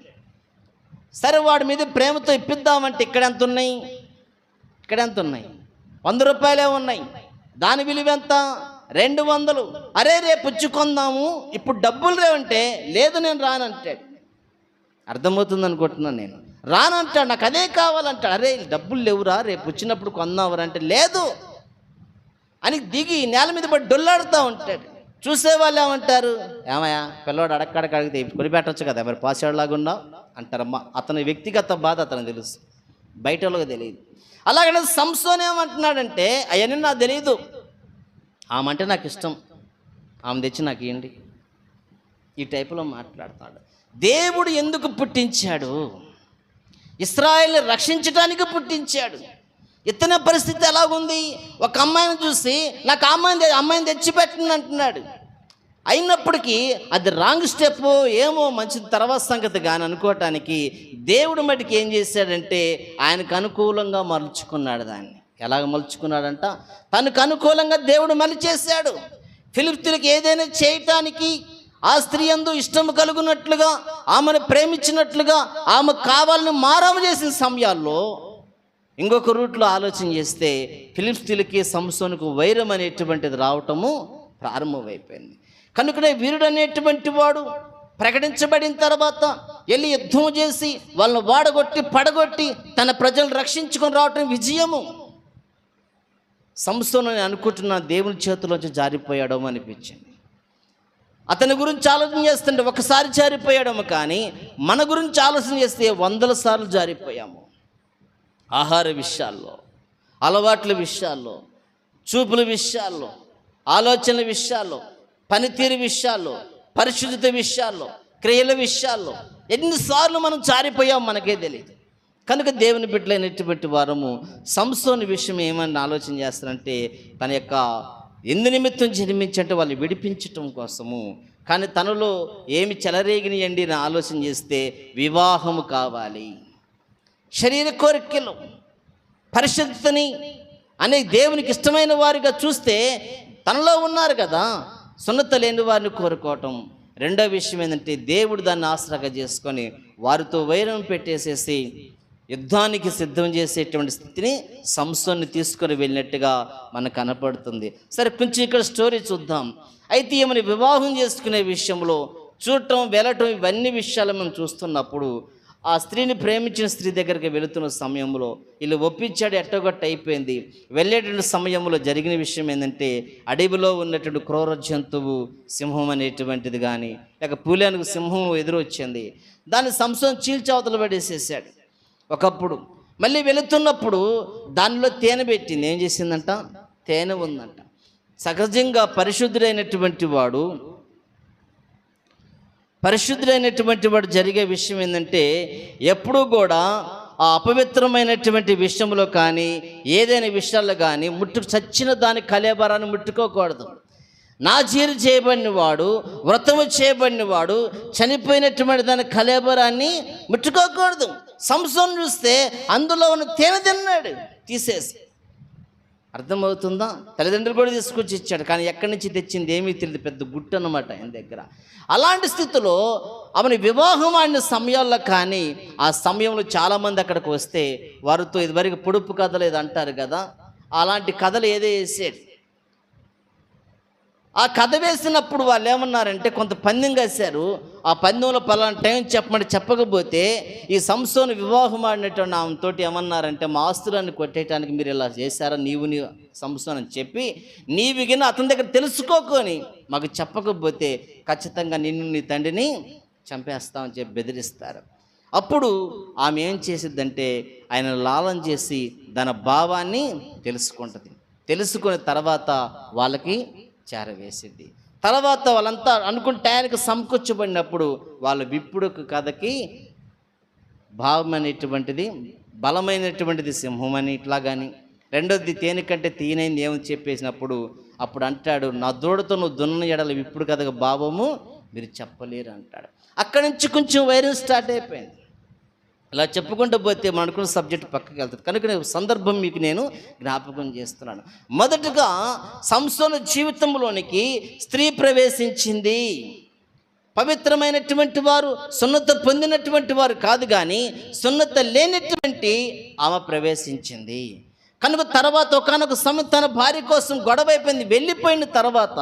సరే వాడి మీద ప్రేమతో ఇప్పిద్దామంటే ఇక్కడ ఎంత ఉన్నాయి 100 రూపాయలే ఉన్నాయి. దాని విలువ ఎంత? 200. అరే రేపు పుచ్చుకుందాము, ఇప్పుడు డబ్బులు లేవంటే లేదు నేను రానంటాడు. అర్థమవుతుంది అనుకుంటున్నాను నేను. రానంటాడు, నాకు అదే కావాలంటాడు. అరే డబ్బులు లేవురా, రేపు వచ్చినప్పుడు కొందావరా అంటే లేదు అని దిగి నేల మీద పడి డొల్లాడుతూ ఉంటాడు. చూసేవాళ్ళు ఏమంటారు, ఏమయ్యా పిల్లవాడు అడిగితే కొనిపెట్టచ్చు కదా, మరి పాసేవాళ్ళలాగా ఉన్నావు అంటారమ్మా. అతని వ్యక్తిగత బాధ అతనికి తెలుసు, బయట వాళ్ళకి తెలియదు. అలాగనే సంసోను ఏమంటున్నాడంటే, అవన్నీ నాకు తెలియదు, ఆమె అంటే నాకు ఇష్టం, ఆమె తెచ్చి నాకు ఏంటి, ఈ టైపులో మాట్లాడతాడు. దేవుడు ఎందుకు పుట్టించాడు? ఇశ్రాయేలుని రక్షించడానికి పుట్టించాడు. ఇతని పరిస్థితి ఎలాగుంది? ఒక అమ్మాయిని చూసి నాకు అమ్మాయిని తెచ్చిపెట్టండి అంటున్నాడు. అయినప్పటికీ అది రాంగ్ స్టెప్ ఏమో, మంచి తర్వాత సంగతి కానీ అనుకోవటానికి దేవుడు మటుకు ఏం చేశాడంటే ఆయనకు అనుకూలంగా మలుచుకున్నాడు. దాన్ని ఎలాగ మలుచుకున్నాడంట, తనకు అనుకూలంగా దేవుడు మలిచేశాడు. ఫిలిష్తీయులకు ఏదైనా చేయటానికి ఆ స్త్రీ యందు ఇష్టం కలుగునట్లుగా, ఆమెను ప్రేమించినట్లుగా, ఆమె కావాలని మారాము చేసిన సమయాల్లో ఇంకొక రూట్లో ఆలోచన చేస్తే ఫిలిష్తీయులకి సంసోనుకు వైరం అనేటువంటిది రావటము ప్రారంభమైపోయింది. కనుకనే వీరుడు అనేటువంటి వాడు ప్రకటించబడిన తర్వాత వెళ్ళి యుద్ధం చేసి వాళ్ళని వాడగొట్టి పడగొట్టి తన ప్రజలను రక్షించుకొని రావటం విజయము. సంసోను అని అనుకుంటున్న దేవుని చేతిలోంచి జారిపోయాడేమో అనిపించింది. అతని గురించి ఆలోచన చేస్తుంటే ఒకసారి జారిపోయాడేమో, కానీ మన గురించి ఆలోచన చేస్తే 100 సార్లు జారిపోయాము. ఆహార విషయాల్లో, అలవాట్ల విషయాల్లో, చూపుల విషయాల్లో, ఆలోచనల విషయాల్లో, పనితీరు విషయాల్లో, పరిశుద్ధత విషయాల్లో, క్రియల విషయాల్లో ఎన్నిసార్లు మనం జారిపోయాం మనకే తెలియదు. కనుక దేవుని బిడ్డలైనటువంటి వారము సంసోను విషయం ఏమని ఆలోచన చేస్తారంటే, తన యొక్క ఎందు నిమిత్తం జన్మించంటే వాళ్ళు విడిపించటం కోసము. కానీ తనలో ఏమి చెలరేగినాయండి అని ఆలోచన చేస్తే వివాహము కావాలి, శరీర కోరికలు, పరిశుద్ధతని అనే దేవునికి ఇష్టమైన వారిగా చూస్తే తనలో ఉన్నారు కదా, సున్నత లేని వారిని కోరుకోవటం. రెండో విషయం ఏంటంటే దేవుడు దాన్ని ఆసరాగా చేసుకొని వారితో వైరం పెట్టేసేసి యుద్ధానికి సిద్ధం చేసేటువంటి స్థితిని సంసోన్ని తీసుకొని వెళ్ళినట్టుగా మనకు కనపడుతుంది. సరే, కొంచెం ఇక్కడ స్టోరీ చూద్దాం. అయితే ఈమెను వివాహం చేసుకునే విషయంలో చూడటం, వెళ్ళటం, ఇవన్నీ విషయాలు మనం చూస్తున్నప్పుడు ఆ స్త్రీని ప్రేమించిన స్త్రీ దగ్గరికి వెళుతున్న సమయంలో వీళ్ళు ఒప్పించాడు, ఎట్టగొట్ట అయిపోయింది. వెళ్ళేటువంటి సమయంలో జరిగిన విషయం ఏంటంటే అడవిలో ఉన్నటువంటి క్రూర జంతువు సింహం అనేటువంటిది కానీ లేక పూలేనికి సింహం ఎదురొచ్చింది. దాన్ని సంసోను చీల్చవతలు పడేసేసాడు. ఒకప్పుడు మళ్ళీ వెళుతున్నప్పుడు దానిలో తేనె పెట్టింది. ఏం చేసిందంట? తేనె ఉందంట. సహజంగా పరిశుద్ధుడైనటువంటి వాడు జరిగే విషయం ఏంటంటే ఎప్పుడూ కూడా ఆ అపవిత్రమైనటువంటి విషయంలో కానీ ఏదైనా విషయాల్లో కానీ చచ్చిన దాని కళేబరాన్ని ముట్టుకోకూడదు. నాజీరు చేయబడిన వాడు, వ్రతము చేయబడిన వాడు చనిపోయినటువంటి దాని కళేబరాన్ని ముట్టుకోకూడదు. సంసోను చూస్తే అందులో ఉన్న తేనె తిన్నాడు తీసేసి. అర్థమవుతుందా? తల్లిదండ్రులు కూడా తీసుకొచ్చి ఇచ్చాడు, కానీ ఎక్కడి నుంచి తెచ్చింది ఏమీ తెలియదు. పెద్ద గుట్టు అన్నమాట ఆయన దగ్గర. అలాంటి స్థితిలో ఆమెను వివాహం ఆడిన సమయాల్లో కానీ ఆ సమయంలో చాలామంది అక్కడికి వస్తే వారితో ఇదివరకు పొడుపు కథలు ఏదో అంటారు కదా, అలాంటి కథలు ఏదో వేసాడు. ఆ కథ వేసినప్పుడు వాళ్ళు ఏమన్నారంటే కొంత పందెం వేశారు. ఆ పందెంలో పలానా టైం చెప్పకపోతే ఈ సంసోను వివాహం ఆడినటువంటి ఆమెతోటి ఏమన్నారంటే మా ఆస్తులన్నీ కొట్టేయటానికి మీరు ఇలా చేశారా నీ సంసోను అని చెప్పి నీవు గిన అతని దగ్గర తెలుసుకోకొని మాకు చెప్పకపోతే ఖచ్చితంగా నిన్ను నీ తండ్రిని చంపేస్తామని చెప్పి బెదిరిస్తారు. అప్పుడు ఆమె ఏం చేసిద్దంటే ఆయన లాలన చేసి తన భావాన్ని తెలుసుకుంటుంది. తెలుసుకున్న తర్వాత వాళ్ళకి చేరవేసింది. తర్వాత వాళ్ళంతా అనుకుంటే ఆయనకు సమకూర్చబడినప్పుడు వాళ్ళ విప్పుడు కథకి భావం అనేటువంటిది బలమైనటువంటిది సింహం అని ఇట్లా కానీ, రెండోది తేనె కంటే తీనైంది ఏమని చెప్పేసినప్పుడు అప్పుడు అంటాడు, నా దూడతో నువ్వు దున్న ఎడల విప్పుడు కథకు భావము మీరు చెప్పలేరు అంటాడు. అక్కడి నుంచి కొంచెం వైరం స్టార్ట్ అయిపోయింది. ఇలా చెప్పుకుంటూ పోతే మనం అనుకున్న సబ్జెక్ట్ పక్కకి వెళ్తుంది. కనుక సందర్భం మీకు నేను జ్ఞాపకం చేస్తున్నాను. మొదటగా సంసోను జీవితంలోనికి స్త్రీ ప్రవేశించింది. పవిత్రమైనటువంటి వారు, సున్నత పొందినటువంటి వారు కాదు, కానీ సున్నత లేనటువంటి ఆమె ప్రవేశించింది. కనుక తర్వాత ఒకనొక సమయం తన భార్య కోసం గొడవ అయిపోయింది. వెళ్ళిపోయిన తర్వాత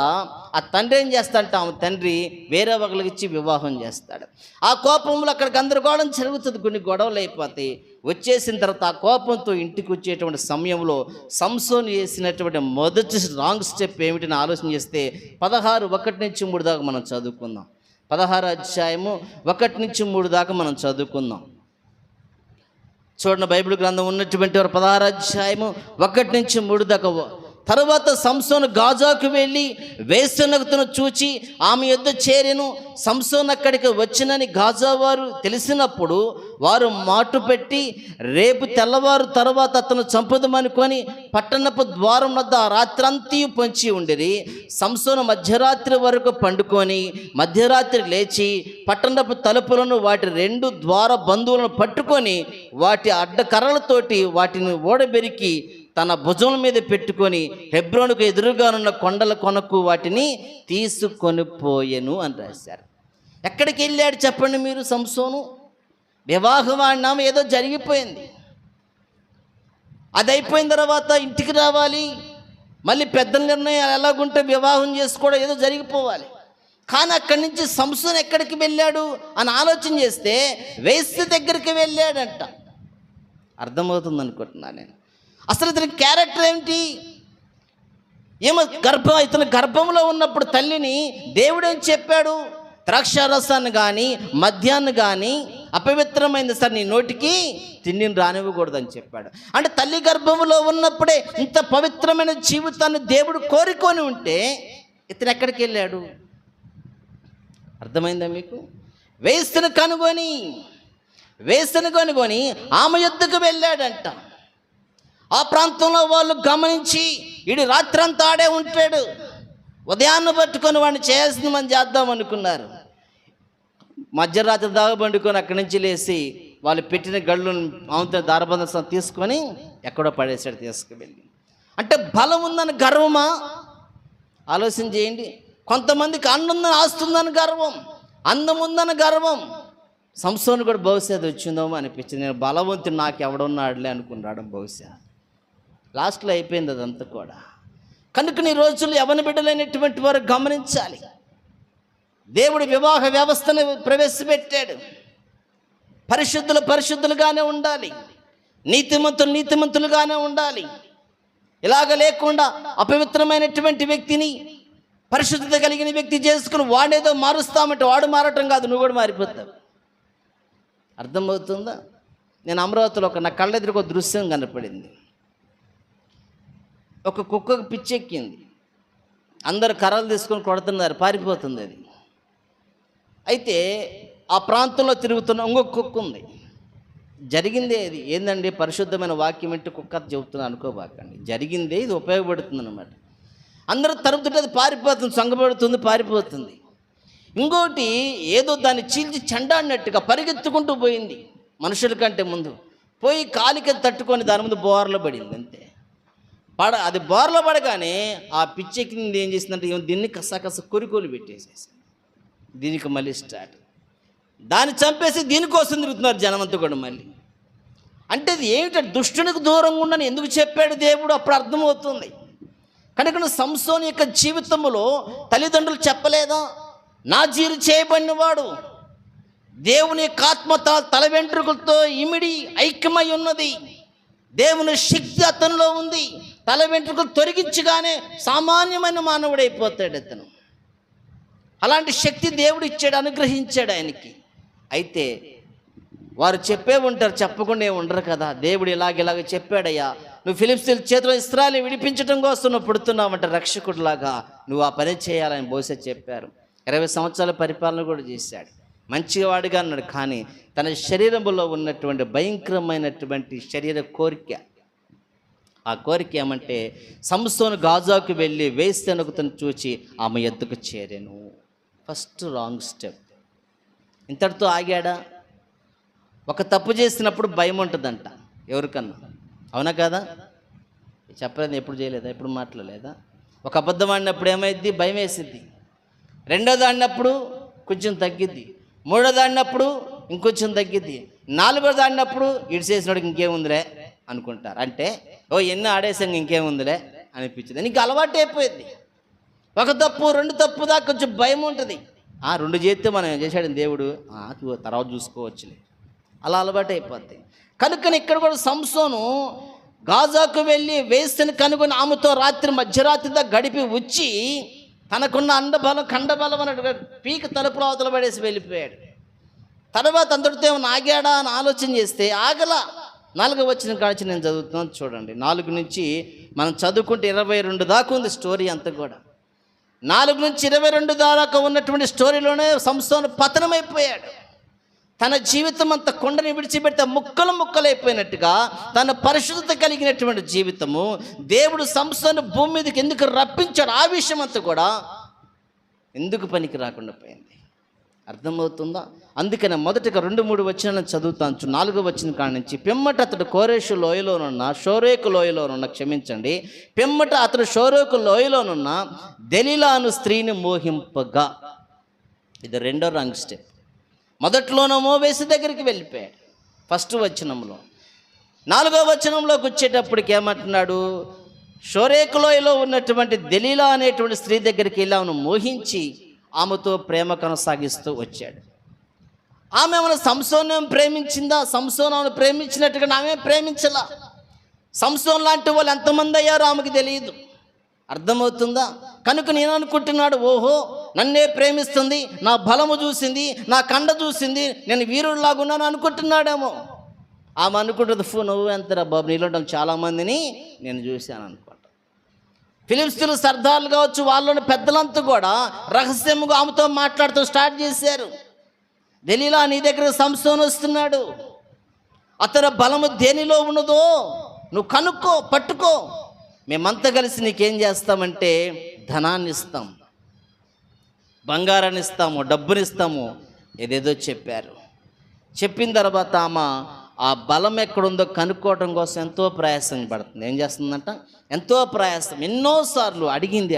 ఆ తండ్రి ఏం చేస్తాడంటే ఆమె తండ్రి వేరే ఒకరికి ఇచ్చి వివాహం చేస్తాడు. ఆ కోపంలో అక్కడ గందరగోళం జరుగుతుంది, కొన్ని గొడవలు అయిపోతాయి. వచ్చేసిన తర్వాత ఆ కోపంతో ఇంటికి వచ్చేటువంటి సమయంలో సంసోను చేసినటువంటి మొదటి రాంగ్ స్టెప్ ఏమిటని ఆలోచన చేస్తే 16:1-3 దాకా మనం చదువుకుందాం. 16 అధ్యాయము 1-3 దాకా మనం చదువుకుందాం. చూడండి, బైబిల్ గ్రంథం ఉన్నటువంటి వారు 16 అధ్యాయము 1-3 దాకా. తర్వాత సంసోను గాజాకు వెళ్ళి వేశ్యనగుతను చూచి ఆమె యొద్ద చేరెను. సంసోను అక్కడికి వచ్చినని గాజా వారు తెలిసినప్పుడు వారు మాటు పెట్టి రేపు తెల్లవారు తర్వాత అతను చంపుదమనుకొని పట్టణపు ద్వారం వద్ద రాత్రంతా పొంచి ఉండిరి. సంసోను మధ్యరాత్రి వరకు పండుకొని మధ్యరాత్రి లేచి పట్టణపు తలుపులను వాటి 2 ద్వార బంధువులను పట్టుకొని వాటి అడ్డకర్రలతోటి వాటిని ఓడబెరికి తన భుజం మీద పెట్టుకొని హెబ్రోనుకు ఎదురుగానున్న కొండల కొనకు వాటిని తీసుకొని పోయెను అని రాశారు. ఎక్కడికి వెళ్ళాడు చెప్పండి మీరు? సంసోను వివాహం ఆడినాము, ఏదో జరిగిపోయింది. అది అయిపోయిన తర్వాత ఇంటికి రావాలి, మళ్ళీ పెద్దల నిర్ణయాలు ఎలాగుంటే వివాహం చేసుకోవడం ఏదో జరిగిపోవాలి. కానీ అక్కడి నుంచి సంసోను ఎక్కడికి వెళ్ళాడు అని ఆలోచన చేస్తే వేశ్య దగ్గరికి వెళ్ళాడంట. అర్థమవుతుంది అనుకుంటున్నాను నేను. అసలు ఇతని క్యారెక్టర్ ఏమిటి? ఇతని గర్భంలో ఉన్నప్పుడు తల్లిని దేవుడు ఏం చెప్పాడు? ద్రాక్షారసాన్ని కానీ మద్యాన్ని కానీ అపవిత్రమైంది సార్ నీ నోటికి తిండిని రానివ్వకూడదని చెప్పాడు. అంటే తల్లి గర్భంలో ఉన్నప్పుడే ఇంత పవిత్రమైన జీవితాన్ని దేవుడు కోరుకొని ఉంటే ఇతను ఎక్కడికి వెళ్ళాడు? అర్థమైందా మీకు? వేశ్యను కనుగొని ఆమె యొద్దకు వెళ్ళాడంట. ఆ ప్రాంతంలో వాళ్ళు గమనించి వీడు రాత్రంతా ఆడే ఉంటాడు. ఉదయాన్ని పట్టుకొని వాడిని చేయాల్సింది మనం చేద్దాం అనుకున్నారు. మధ్యరాత్రి దాకా పండుకొని అక్కడి నుంచి లేచి వాళ్ళు పెట్టిన గళ్ళు ఆమెతో దారబంధం తీసుకొని ఎక్కడో పడేసాడు తీసుకువెళ్ళి. అంటే బలం ఉందని గర్వమా? ఆలోచన చేయండి. కొంతమందికి అన్నుందని ఆస్తుందని గర్వం, అందం ఉందని గర్వం. సంసోను కూడా బహుశా అది వచ్చిందేమో అనిపించింది. నేను బలవంతుడు నాకు ఎవడున్నాడులే అనుకున్నాడు బహుశా. లాస్ట్లో అయిపోయింది అదంతా కూడా. కనుక ఈ రోజుల్లో యవ్వన బిడ్డలైనటువంటి వారు గమనించాలి. దేవుడు వివాహ వ్యవస్థను ప్రవేశపెట్టాడు. పరిశుద్ధులు పరిశుద్ధులుగానే ఉండాలి, నీతిమంతులు నీతిమంతులుగానే ఉండాలి. ఇలాగ లేకుండా అపవిత్రమైనటువంటి వ్యక్తిని పరిశుద్ధత కలిగిన వ్యక్తి చేసుకుని వాడేదో మారుస్తామంటే వాడు మారటం కాదు, నువ్వు కూడా మారిపోతావు. అర్థమవుతుందా? నేను అమరావతిలో నా కళ్ళెదురుకు ఒక దృశ్యం కనపడింది. ఒక కుక్కకు పిచ్చెక్కింది. అందరు కర్రలు తీసుకొని కొడుతున్నారు, పారిపోతుంది అది. అయితే ఆ ప్రాంతంలో తిరుగుతున్న ఇంకొక కుక్క ఉంది. జరిగిందే అది. ఏందండి పరిశుద్ధమైన వాక్యం ఏంటి కుక్క చెబుతున్నా అనుకోబాకండి. జరిగిందే ఇది ఉపయోగపడుతుంది అన్నమాట. అందరూ తరుపుతుంటే అది పారిపోతుంది, సొంగబడుతుంది, పారిపోతుంది. ఇంకోటి ఏదో దాన్ని చీల్చి చెండాడినట్టుగా పరిగెత్తుకుంటూ పోయింది. మనుషుల కంటే ముందు పోయి కాలికి తట్టుకొని దాని ముందు బోర్లో పడింది. అంతే అది బోర్లో పడగానే ఆ పిచ్చెక్కింది ఏం చేసిందంటే దీన్ని కసకస కొరికోలు పెట్టేసేసి దీనికి మళ్ళీ స్టార్ట్. దాన్ని చంపేసి దీనికోసం తిరుగుతున్నారు జనమంతా కూడా మళ్ళీ. అంటే అది ఏమిటో దుష్టునికి దూరంగా ఉండని ఎందుకు చెప్పాడు దేవుడు? అప్పుడు అర్థమవుతుంది. కనుక సంసోను యొక్క జీవితంలో తల్లిదండ్రులు చెప్పలేదా? నాజీరు చేయబడినవాడు దేవుని యొక్క ఆత్మ తల వెంట్రుకలతో ఇమిడి ఐక్యమై ఉన్నది. దేవుని శక్తి అతనిలో ఉంది. తల వెంట్రుకలు తొలగించగానే సామాన్యమైన మానవుడైపోతాడు అతను. అలాంటి శక్తి దేవుడు ఇచ్చాడు, అనుగ్రహించాడు ఆయనకి. అయితే వారు చెప్పే ఉంటారు, చెప్పకుండా ఉండరు కదా. దేవుడు ఇలాగ చెప్పాడయ్యా, నువ్వు ఫిలిప్స్తీయుల చేతిలో ఇశ్రాయేలుని విడిపించడం కోసం నువ్వు పుడుతున్నావంటే రక్షకుడిలాగా నువ్వు ఆ పని చేయాలని బహుశా చెప్పారు. 20 సంవత్సరాల పరిపాలన కూడా చేశాడు, మంచిగా వాడిగా అన్నాడు. కానీ తన శరీరంలో ఉన్నటువంటి భయంకరమైనటువంటి శరీర కోరిక, ఆ కోరిక ఏమంటే సంసోను గాజాకు వెళ్ళి వేశ్యనొకతను చూచి ఆమె ఎద్దుకు చేరాను. First wrong step. ఇంతటితో ఆగాడా? ఒక తప్పు చేసినప్పుడు భయం ఉంటుందంట ఎవరికన్నా, అవునా కదా? చెప్పలేదు, ఎప్పుడు చేయలేదా, ఎప్పుడు మాట్లాడలేదా? ఒక అబద్ధం ఆడినప్పుడు ఏమైద్ది? భయం వేసిద్ది. రెండోది ఆడినప్పుడు కొంచెం తగ్గిద్ది. మూడోది ఆడినప్పుడు ఇంకొంచెం తగ్గిద్ది. నాలుగోది ఆడినప్పుడు ఇటు చేసినోడికి ఇంకేముందిలే అనుకుంటారు. అంటే ఎన్ని ఆడేసాం ఇంకేముందిలే అనిపించింది. నీకు అలవాటు అయిపోయింది. ఒక తప్పు రెండు తప్పు దాకా కొంచెం భయం ఉంటుంది. 2 చేస్తే మనం ఏం చేశాడు దేవుడు, తర్వాత చూసుకోవచ్చులే, అలా అలవాటు అయిపోద్ది. కనుకని ఇక్కడ కూడా సంసోను గాజాకు వెళ్ళి వేశ్యని కనుగొని ఆమెతో రాత్రి మధ్యరాత్రిదా గడిపి వచ్చి తనకున్న అండబలం కండబలం అన్నట్టుగా పీక తలుపులో అవతల పడేసి వెళ్ళిపోయాడు. తర్వాత అందరితో ఏమైనా ఆగాడా అని ఆలోచన చేస్తే ఆగలా. 4వ వచనం కాచి నేను చదువుతున్నాను చూడండి. 4 నుంచి మనం చదువుకుంటే 22 దాకా ఉంది స్టోరీ అంతా కూడా. 4 నుంచి 22 దాకా ఉన్నటువంటి స్టోరీలోనే సంసోను పతనమైపోయాడు. తన జీవితం అంతా కొండని విడిచిపెడితే ముక్కలు ముక్కలైపోయినట్టుగా తన పరిశుద్ధత కలిగినటువంటి జీవితము దేవుడు సంసోను భూమి మీదకి ఎందుకు రప్పించాడు, ఆ విషయం అంతా కూడా ఎందుకు పనికి రాకుండా పోయింది. అర్థమవుతుందా? అందుకనే మొదటిగా 2-3 వచనాలను చదువుతాను. 4వ వచనం కాడ నుంచి పిమ్మట అతడు కోరేషు లోయలోనున్న షోరేకు లోయలోనున్న పిమ్మట అతడు షోరేకు లోయలోనున్న దెలీలాను స్త్రీని మోహింపగా. ఇది 2వ రాంగ్ స్టెప్. మొదట్లోనేమో వేసి దగ్గరికి వెళ్ళిపోయాడు ఫస్ట్ వచనంలో. 4వ వచనంలోకి వచ్చేటప్పటికి ఏమంటున్నాడు? షోరేకు లోయలో ఉన్నటువంటి దెలీలా అనేటువంటి స్త్రీ దగ్గరికి వెళ్ళి ఆమెను మోహించి ఆమెతో ప్రేమ కొనసాగిస్తూ వచ్చాడు. ఆమె ఏమైనా సంసోను ప్రేమించిందా? సంసోను ఆమెను ప్రేమించినట్టుగా ఆమె ప్రేమించలా. సంసోను లాంటి వాళ్ళు ఎంతమంది అయ్యారో ఆమెకు తెలియదు. అర్థమవుతుందా? కనుక నేను అనుకుంటున్నాడు, ఓహో నన్నే ప్రేమిస్తుంది, నా బలము చూసింది, నా కండ చూసింది, నేను వీరుడిలాగున్నాను అనుకుంటున్నాడేమో. ఆమె అనుకుంటుంది, నువ్వు ఎంతరా బాబు, నీలో చాలామందిని నేను చూశాను అనుకుంటా. ఫిలిప్స్తీయులు సర్దార్లు కావచ్చు, వాళ్ళని పెద్దలంతా కూడా రహస్యంగా ఆమెతో మాట్లాడుతూ స్టార్ట్ చేశారు. దెలీలా, నీ దగ్గర సంసోను వస్తున్నాడు, అతని బలము దేనిలో ఉన్నదో నువ్వు కనుక్కో, పట్టుకో. మేమంతా కలిసి నీకేం చేస్తామంటే ధనాన్ని ఇస్తాం, బంగారాన్ని ఇస్తాము, డబ్బునిస్తాము, ఏదేదో చెప్పారు. చెప్పిన తర్వాత ఆమె ఆ బలం ఎక్కడుందో కనుక్కోవడం కోసం ఎంతో ప్రయాసం పడుతుంది. ఏం చేస్తుందంట? ఎంతో ప్రయాసం, ఎన్నోసార్లు అడిగింది.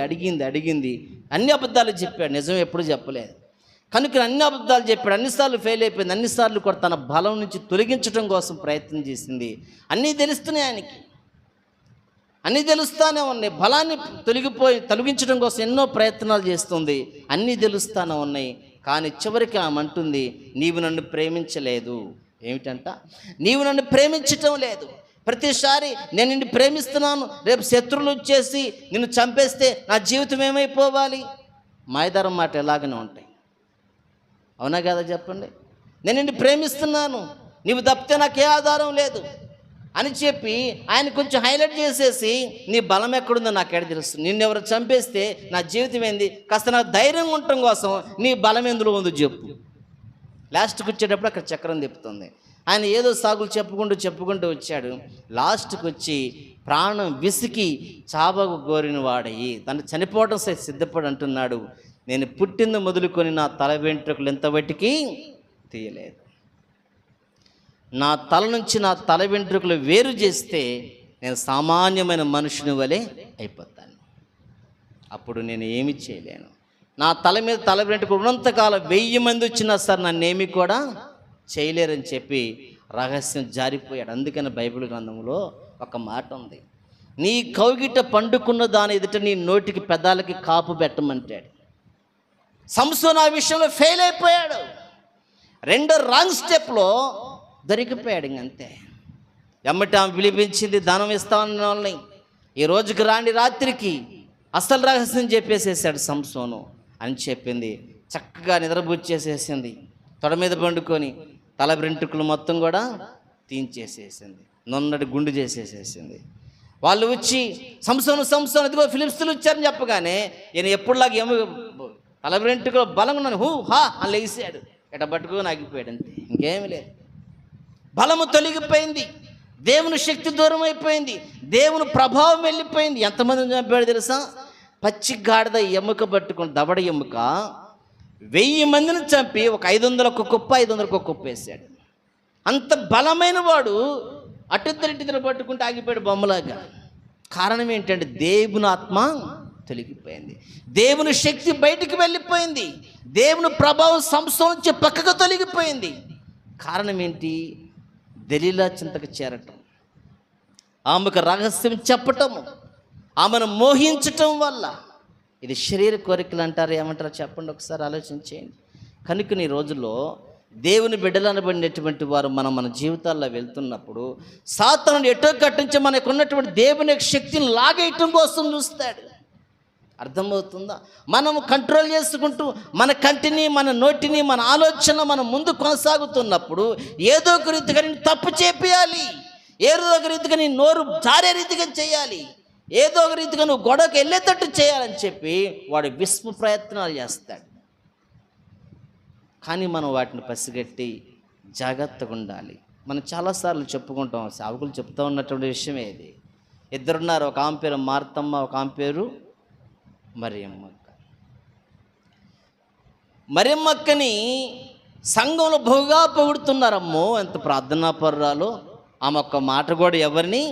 అన్ని అబద్ధాలు చెప్పాడు, నిజం ఎప్పుడు చెప్పలేదు. కనుక అన్ని అబద్ధాలు చెప్పాడు, అన్నిసార్లు ఫెయిల్ అయిపోయింది. అన్నిసార్లు కూడా తన బలం నుంచి తొలగించడం కోసం ప్రయత్నం చేసింది. అన్నీ తెలుస్తున్నాయి ఆయనకి, అన్నీ తెలుస్తూనే ఉన్నాయి. బలాన్ని తొలగించడం కోసం ఎన్నో ప్రయత్నాలు చేస్తుంది, అన్నీ తెలుస్తూనే ఉన్నాయి. కానీ చివరికి ఆమె అంటుంది, నీవు నన్ను ప్రేమించలేదు. ఏమిటంట? నీవు నన్ను ప్రేమించటం లేదు. ప్రతిసారి నేను నిన్ను ప్రేమిస్తున్నాను, రేపు శత్రువులు వచ్చేసి నిన్ను చంపేస్తే నా జీవితం ఏమైపోవాలి? మాయదారం మాట ఎలాగనే ఉంటాయి, అవునా కదా చెప్పండి? నేను నిన్ను ప్రేమిస్తున్నాను, నీవు తప్పితే నాకు ఏ ఆధారం లేదు అని చెప్పి ఆయన కొంచెం హైలైట్ చేసేసి, నీ బలం ఎక్కడుందో నాకు ఎక్కడ తెలుస్తుంది, నిన్నెవరు చంపేస్తే నా జీవితం ఏంది, కాస్త నాకు ధైర్యం ఉండటం కోసం నీ బలం ఎందులో ఉందో చెప్పు. లాస్ట్కి వచ్చేటప్పుడు అక్కడ చక్రం తిప్పుతుంది. ఆయన ఏదో సాగులు చెప్పుకుంటూ వచ్చాడు. లాస్ట్కి వచ్చి ప్రాణం విసికి చావకు కోరిన వాడయి తను చనిపోవడం సిద్ధపడి అంటున్నాడు, నేను పుట్టింది మొదలుకొని నా తల వెంట్రుకలు ఎంతవటికి తీయలేదు. నా తల నుంచి నా తల వెంట్రుకలు వేరు చేస్తే నేను సామాన్యమైన మనుషుని వలె అయిపోతాను. అప్పుడు నేను ఏమి చేయలేను. నా తల మీద తల వెంట్రుకలు ఉన్నంతకాలం 1000 మంది వచ్చినా సరే నన్నేమి కూడా చేయలేరని చెప్పి రహస్యం జారిపోయాడు. అందుకని బైబిల్ గ్రంథంలో ఒక మాట ఉంది, నీ కౌగిట పండుకున్న దాని ఎదుట నీ నోటికి పెదాలకి కాపు పెట్టమంటాడు. సంసోను ఆ విషయంలో ఫెయిల్ అయిపోయాడు. రెండో రాంగ్ స్టెప్లో దొరికిపోయాడు. ఇంకంతే. ఎమ్మటి ఆమె పిలిపించింది, ధనం ఇస్తామన్న వాళ్ళని, ఈ రోజుకి రాని రాత్రికి అసలు రహస్యం చెప్పేసేసాడు సంసోను అని చెప్పింది. చక్కగా నిద్రపుచ్చేసేసింది, తొడ మీద పండుకొని తల వెంట్రుకలు మొత్తం కూడా తీయించేసేసింది, నొన్నటి గుండు చేసేసేసింది. వాళ్ళు వచ్చి సంసోను ఇదిగో ఫిలిప్స్తులు వచ్చారని చెప్పగానే ఈయన ఎప్పుడులాగా ఏమో తల వెంట్రుకలు బలంగా ఉన్నాను హూ హా అని లేచాడు, ఎట పట్టుకొని ఆగిపోయాడు. అంతే, ఇంకేమీ లేదు. బలము తొలగిపోయింది, దేవుని శక్తి దూరం అయిపోయింది, దేవుని ప్రభావం వెళ్ళిపోయింది. ఎంతమందిని చంపాడు తెలుసా? పచ్చి గాడిద ఎముక పట్టుకుని, దవడ ఎముక 1000 మందిని చంపి ఒక 500 కుప్ప 500 కుప్ప వేసాడు. అంత బలమైన వాడు అటుద్దరిటిద్దరు పట్టుకుంటే ఆగిపోయాడు బొమ్మలాగా. కారణం ఏంటంటే దేవుని ఆత్మ తొలగిపోయింది, దేవుని శక్తి బయటికి వెళ్ళిపోయింది, దేవుని ప్రభావం సంస్థ నుంచి పక్కకు తొలగిపోయింది. కారణం ఏంటి? దెలీలా చింతకు చేరటం, ఆమెకు రహస్యం చెప్పటం, ఆమెను మోహించటం వల్ల. ఇది శరీర కోరికలు అంటారు, ఏమంటారు చెప్పండి, ఒకసారి ఆలోచించేయండి. కనుక ఈ రోజుల్లో దేవుని బిడ్డలు అనబడినటువంటి వారు మన జీవితాల్లో వెళ్తున్నప్పుడు సాతానుడు ఎటో కట్టించి మనకు ఉన్నటువంటి దేవుని యొక్క శక్తిని లాగేయటం కోసం చూస్తాడు. అర్థమవుతుందా? మనము కంట్రోల్ చేసుకుంటూ మన కంటిని, మన నోటిని, మన ఆలోచన మనం ముందు కొనసాగుతున్నప్పుడు ఏదో ఒక రీతిగా నేను తప్పు చేపియాలి, ఏదో ఒక రీతిగా నీ నోరు జారే రీతిగా చేయాలి, ఏదో ఒక రీతిగా నువ్వు గొడవకు వెళ్ళేటట్టు చేయాలని చెప్పి వాడు విశ్వ ప్రయత్నాలు చేస్తాడు. కానీ మనం వాటిని పసిగట్టి జాగ్రత్తగా ఉండాలి. మనం చాలాసార్లు చెప్పుకుంటాం, సేవకులు చెప్తూ ఉన్నటువంటి విషయమే ఇది. ఇద్దరున్నారు, ఒక ఆమె పేరు మార్తమ్మ, ఒక ఆమె పేరు మరియమ్మక్కని సంఘంలో బహుగా పొగుడుతున్నారమ్మో, ఎంత ప్రార్థనా పరురాలో, ఆమె ఒక్క మాట కూడా ఎవరిని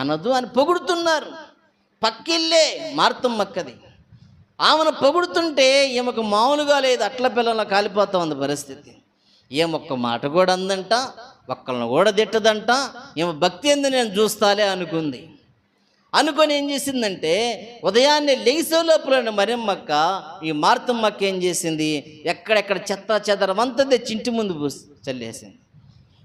అనదు అని పొగుడుతున్నారు. పక్కిల్లే మార్తమ్మక్కది. ఆమెను పొగుడుతుంటే ఈమెకు మామూలుగా లేదు, అట్ల పిల్లల కాలిపోతా ఉంది పరిస్థితి. ఏమొక్క మాట కూడా అందంట, ఒక్కళ్ళని కూడా తిట్టదంట. ఈమె భక్తి ఎందు నేను చూస్తాలే అనుకొని ఏం చేసిందంటే, ఉదయాన్నే లేసే లోపల మరియమ్మక్క ఈ మార్తమ్మక్క ఏం చేసింది, ఎక్కడెక్కడ చెత్త చెదరం అంతా తెచ్చి ఇంటి ముందు చల్లేసింది.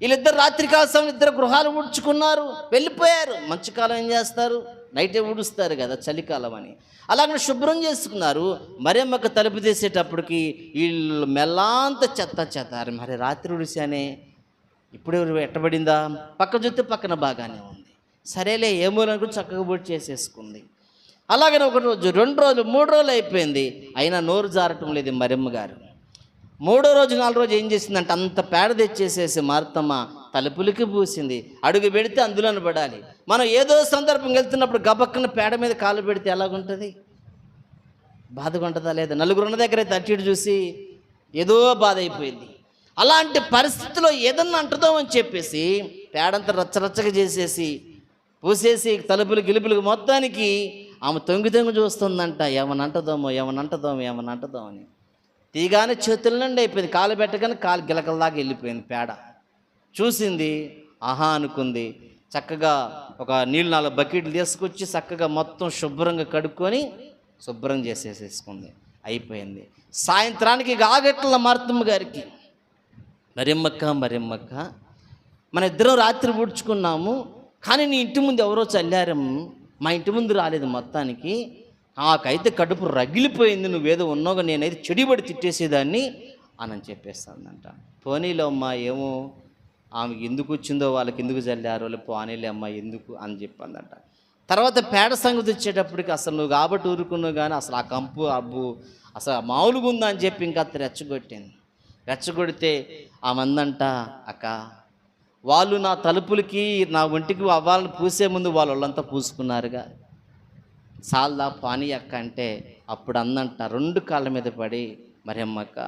వీళ్ళిద్దరు రాత్రికాల సమయం ఇద్దరు గృహాలు ఊడ్చుకున్నారు, వెళ్ళిపోయారు. మంచు కాలం ఏం చేస్తారు, నైటే ఊడుస్తారు కదా, చలికాలం అని. అలాగే శుభ్రం చేసుకున్నారు. మరియమ్మక్క తలుపు తీసేటప్పటికి వీళ్ళు మెల్లాంత చెత్తారు. మరి రాత్రి ఉడిసానే, ఇప్పుడు ఎట్టబడిందా, పక్క చూస్తే పక్కన బాగానే ఉంది. సరేలే ఏమోనకు చక్కగా బొట్టు చేసేసుకుంది. అలాగనే 1 రోజు 2 రోజులు 3 రోజులు అయిపోయింది, అయినా నోరు జారటం లేదు మరియమ్మ గారు. 3వ రోజు 4వ రోజు ఏం చేసిందంటే, అంత పేడ తెచ్చేసేసి మార్తమ్మ తలుపులకి పూసింది. అడుగు పెడితే అందులోనే పడాలి. మనం ఏదో సందర్భం వెళ్తున్నప్పుడు గబక్కన పేడ మీద కాలు పెడితే ఎలాగుంటుంది? బాధగా ఉంటుందా లేదా? నలుగురు ఉన్న దగ్గర అయితే అటు ఇటు చూసి ఏదో బాధ అయిపోయింది. అలాంటి పరిస్థితిలో ఏదన్నా అంటుదాం అని చెప్పేసి పేడంతా రచ్చరచ్చగా చేసేసి పూసేసి తలుపులు గిలుపులకు మొత్తానికి ఆమె తొంగి చూస్తుందంట. ఏమనంటదో అని. తీగానే చేతుల నుండి అయిపోయింది. కాలు పెట్టగానే కాలు గిలకల్లాగా వెళ్ళిపోయింది పేడ. చూసింది, ఆహా అనుకుంది. చక్కగా ఒక నీళ్ళు 4 బకెట్లు తీసుకొచ్చి చక్కగా మొత్తం శుభ్రంగా కడుక్కొని శుభ్రం చేసేసేసుకుంది. అయిపోయింది. సాయంత్రానికి ఆగట్ల మార్తమ్మ గారికి, మరెమ్మక్క మన ఇద్దరం రాత్రి పూడ్చుకున్నాము, కానీ నీ ఇంటి ముందు ఎవరో చల్లారం, మా ఇంటి ముందు రాలేదు. మొత్తానికి నాకైతే కడుపు రగిలిపోయింది. నువ్వేదో ఉన్నావుగా, నేనైతే చెడిబడి తిట్టేసేదాన్ని అని చెప్పేస్తుందంట. పోనీలే అమ్మా, ఏమో ఆమెకి ఎందుకు వచ్చిందో, వాళ్ళకి ఎందుకు చల్లారో, పోనీలే అమ్మా ఎందుకు అని చెప్పిందంట. తర్వాత పేడ సంగతి వచ్చేటప్పటికి అసలు నువ్వు కాబట్టి ఊరుకున్నావు, కానీ అసలు ఆ కంపు అబ్బు అసలు మామూలుగా ఉందా అని చెప్పి ఇంకా రెచ్చగొట్టింది. రెచ్చగొడితే ఆమె అందంట, అక్క వాళ్ళు నా తలుపులకి నా ఒంటికి అవ్వాలని పూసే ముందు వాళ్ళంతా పూసుకున్నారుగా, సాల్దా పానీ అక్క అంటే అప్పుడు అందంట 2 కాళ్ళ మీద పడి, మరి అమ్మక్క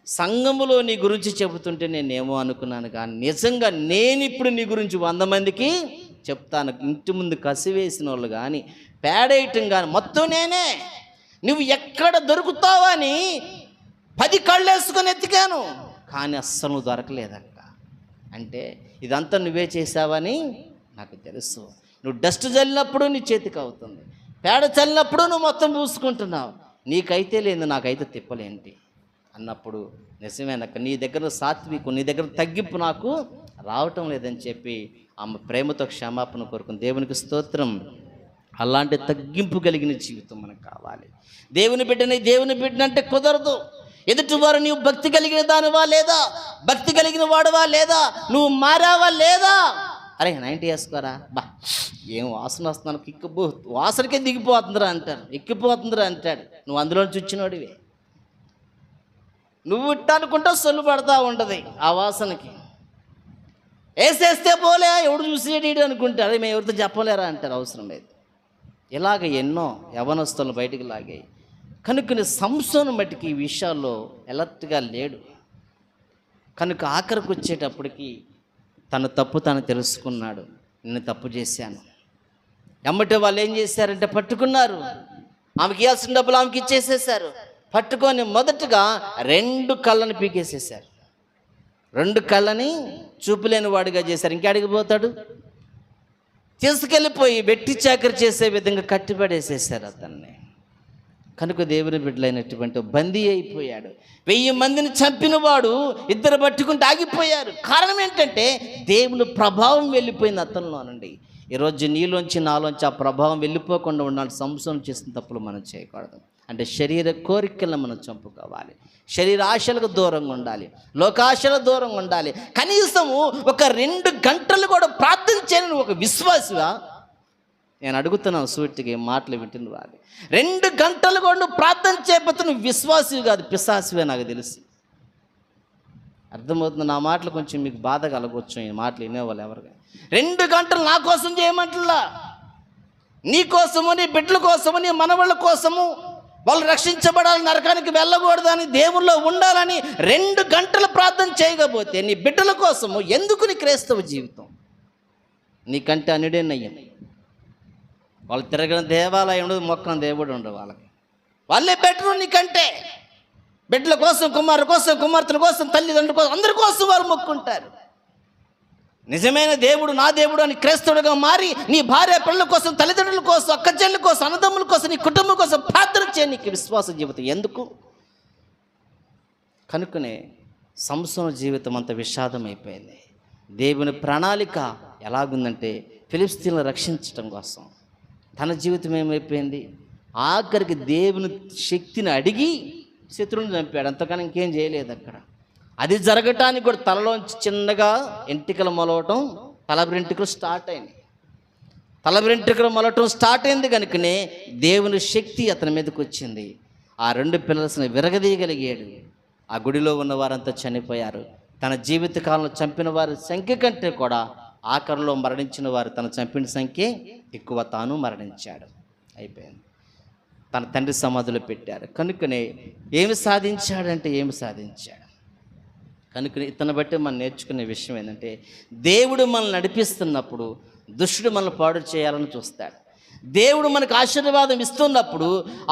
సంఘములో నీ గురించి చెబుతుంటే నేనేమో అనుకున్నాను, కానీ నిజంగా నేను ఇప్పుడు నీ గురించి 100 మందికి చెప్తాను. ఇంటి ముందు కసివేసిన వాళ్ళు కానీ పేడేయటం కానీ మొత్తం నేనే. నువ్వు ఎక్కడ దొరుకుతావని 10 కళ్ళు వేసుకొని ఎత్తికాను, కానీ అస్సలు నువ్వు దొరకలేదక్క. అంటే ఇదంతా నువ్వే చేసావని నాకు తెలుసు. నువ్వు డస్ట్ చల్లినప్పుడు నీ చేతికి అవుతుంది, పేడ చల్లినప్పుడు నువ్వు మొత్తం పూసుకుంటున్నావు, నీకైతే లేదు, నాకైతే తిప్పలేంటి అన్నప్పుడు నిజమేనక్క, నీ దగ్గర సాత్వికం, నీ దగ్గర తగ్గింపు నాకు రావటం లేదని చెప్పి ఆమె ప్రేమతో క్షమాపణ కోరుకుని దేవునికి స్తోత్రం. అలాంటి తగ్గింపు కలిగిన జీవితం మనకు కావాలి. దేవుని బిడ్డనంటే కుదరదు. ఎదుటివారు నీవు భక్తి కలిగిన దానివా లేదా, భక్తి కలిగిన వాడువా లేదా, నువ్వు మారావా లేదా, అరే 90 వేసుకోరా, బా ఏం వాసన వస్తున్నాను, వాసనకే దిగిపోతుందిరా అంటారు, ఎక్కిపోతుందిరా అంటాడు. నువ్వు అందులో చూచినోడివే. నువ్వు ఇట్టనుకుంటా సొల్లు పడతా ఉంటుంది ఆ వాసనకి. వేసేస్తే పోలే, ఎవడు చూసేటి అనుకుంటారు, అదే మేము ఎవరితో చెప్పలేరా అంటారు. అవసరం లేదు. ఇలాగ ఎన్నో యవనస్తులు బయటికి లాగాయి. కనుక సంసోను మట్టికి ఈ విషయాల్లో ఎలర్ట్గా లేడు. కనుక ఆఖరికి వచ్చేటప్పటికి తన తప్పు తను తెలుసుకున్నాడు. నేను తప్పు చేశాను. ఎమ్మటే వాళ్ళు ఏం చేశారంటే పట్టుకున్నారు, ఆమెకి ఇవ్వాల్సిన డబ్బులు ఆమెకి ఇచ్చేసేసారు. పట్టుకొని మొదటగా 2 కళ్ళని పీకేసేసారు. 2 కళ్ళని చూపులేని వాడిగా చేశారు. ఇంకాడికి పోతాడు? తీసుకెళ్ళిపోయి వెట్టి చాకరి చేసే విధంగా కట్టిపడేసేసారు అతన్ని. కనుక దేవుని బిడ్డలైనటువంటి బందీ అయిపోయాడు. 1000 మందిని చంపిన వాడు 2 పట్టుకుంటూ ఆగిపోయారు. కారణం ఏంటంటే దేవుని ప్రభావం వెళ్ళిపోయింది అతనిలో నుండి. ఈరోజు నీలోంచి నాలోంచి ఆ ప్రభావం వెళ్ళిపోకుండా ఉండాలి. సంసోను చేసిన తప్పులు మనం చేయకూడదు. అంటే శరీర కోరికలను మనం చంపుకోవాలి, శరీర ఆశలకు దూరంగా ఉండాలి, లోకాశల దూరంగా ఉండాలి. కనీసము ఒక 2 గంటలు కూడా ప్రార్థన చేయని ఒక విశ్వాసివా? నేను అడుగుతున్నాను సూటిగా, మాటలు వింటున్న వాళ్ళు. 2 గంటలు కూడా నువ్వు ప్రార్థన చేయకపోతే నువ్వు విశ్వాసివి కాదు, పిశాసివే. నాకు తెలుసు, అర్థమవుతుంది. నా మాటలు కొంచెం మీకు బాధ కలగవచ్చు, ఈ మాటలు వినేవాళ్ళు ఎవరిగా. 2 గంటలు నా కోసం చేయమంటలా, నీ కోసము, నీ బిడ్డల కోసము, నీ మనవాళ్ళ కోసము, వాళ్ళు రక్షించబడాలని, నరకానికి వెళ్ళకూడదని, దేవుల్లో ఉండాలని 2 గంటలు ప్రార్థన చేయకపోతే నీ బిడ్డల కోసము ఎందుకు నీ క్రైస్తవ జీవితం? నీకంటే అనుడేనయ్యం. వాళ్ళు తిరగన దేవాలయం ఉండదు, మొక్కన దేవుడు ఉండదు. వాళ్ళే బెటరు నీకంటే. బిడ్డల కోసం, కుమారుల కోసం, కుమార్తెల కోసం, తల్లిదండ్రుల కోసం, అందరి కోసం వారు మొక్కుంటారు. నిజమైన దేవుడు నా దేవుడు అని క్రైస్తవుడిగా మారి నీ భార్య పిల్లల కోసం, తల్లిదండ్రుల కోసం, అక్క చెల్లెల కోసం, అన్నదమ్ముల కోసం, నీ కుటుంబం కోసం ప్రార్థన చేయ. నీకు విశ్వాస జీవితం ఎందుకు? కనుకనే సంసోను జీవితం అంత విషాదం అయిపోయింది. దేవుని ప్రణాళిక ఎలాగుందంటే ఫిలిష్తీయులను రక్షించడం కోసం తన జీవితం ఏమైపోయింది? ఆఖరికి దేవుని శక్తిని అడిగి శత్రువుని చంపాడు. అంతకన్నా ఇంకేం చేయలేదు అక్కడ. అది జరగటానికి కూడా తలలోంచి చిన్నగా ఎంటికలు మొలవటం, తలబెంట్రుకలు స్టార్ట్ అయింది. తలబెంట్రుకలు మొలవటం స్టార్ట్ అయింది కనుకనే దేవుని శక్తి అతని మీదకి వచ్చింది. ఆ 2 పిల్లల్ని విరగదీయగలిగాడు. ఆ గుడిలో ఉన్న వారంతా చనిపోయారు. తన జీవితకాలంలో చంపిన వారి సంఖ్య కంటే కూడా ఆఖరిలో మరణించిన వారు తను చంపిన సంఖ్య ఎక్కువ. తాను మరణించాడు, అయిపోయింది. తన తండ్రి సమాధిలో పెట్టారు. కనుకనే ఏమి సాధించాడంటే ఏమి సాధించాడు. కనుక ఇతను బట్టి మనం నేర్చుకునే విషయం ఏంటంటే, దేవుడు మనల్ని నడిపిస్తున్నప్పుడు దుష్టుడు మనల్ని పాడు చేయాలని చూస్తాడు. దేవుడు మనకు ఆశీర్వాదం ఇస్తున్నప్పుడు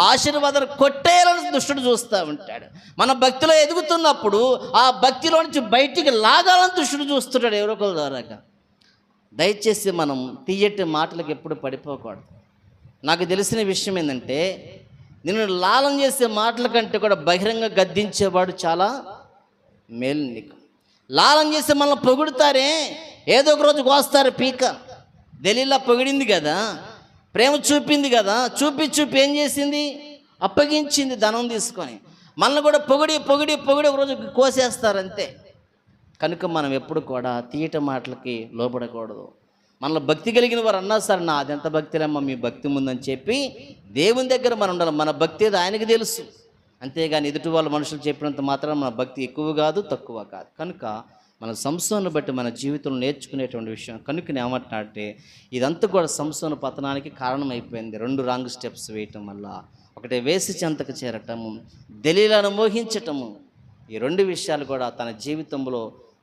ఆశీర్వాదాన్ని కొట్టేయాలని దుష్టుడు చూస్తూ ఉంటాడు. మన భక్తిలో ఎదుగుతున్నప్పుడు ఆ భక్తిలో నుంచి బయటికి లాగాలని దుష్టుడు చూస్తుంటాడు ఎవరో ఒకరి ద్వారాగా. దయచేసి మనం తీయటి మాటలకు ఎప్పుడు పడిపోకూడదు. నాకు తెలిసిన విషయం ఏంటంటే, నిన్ను లాలం చేసే మాటల కంటే కూడా బహిరంగ గద్దించేవాడు చాలా మేలు నీకు. లాలం చేసి మనల్ని పొగుడుతారే, ఏదో ఒక రోజు కోస్తారు పీక. దెలీలా పొగిడింది కదా, ప్రేమ చూపింది కదా, చూపి ఏం చేసింది? అప్పగించింది ధనం తీసుకొని. మనల్ని కూడా పొగిడి ఒక రోజు కోసేస్తారంతే. కనుక మనం ఎప్పుడు కూడా తీయట మాటలకి లోపడకూడదు. మనలో భక్తి కలిగిన వారు అన్నా సరే, నా అదెంత భక్తిలేమ్మా మీ భక్తి ముందని చెప్పి దేవుని దగ్గర మనం ఉండాలి. మన భక్తి ఏదో ఆయనకి తెలుసు. అంతేగాని ఎదుటి వాళ్ళ మనుషులు చెప్పినంత మాత్రం మన భక్తి ఎక్కువ కాదు, తక్కువ కాదు. కనుక మన సంసోను బట్టి మన జీవితంలో నేర్చుకునేటువంటి విషయం. కనుక నేను ఏమంటున్నానంటే, ఇదంతా కూడా సంసోను పతనానికి కారణమైపోయింది. 2 రాంగ్ స్టెప్స్ వేయటం వల్ల. ఒకటి వేసి చెంతకు చేరటము, దెలీలాను మోహించటము. ఈ 2 విషయాలు కూడా తన జీవితంలో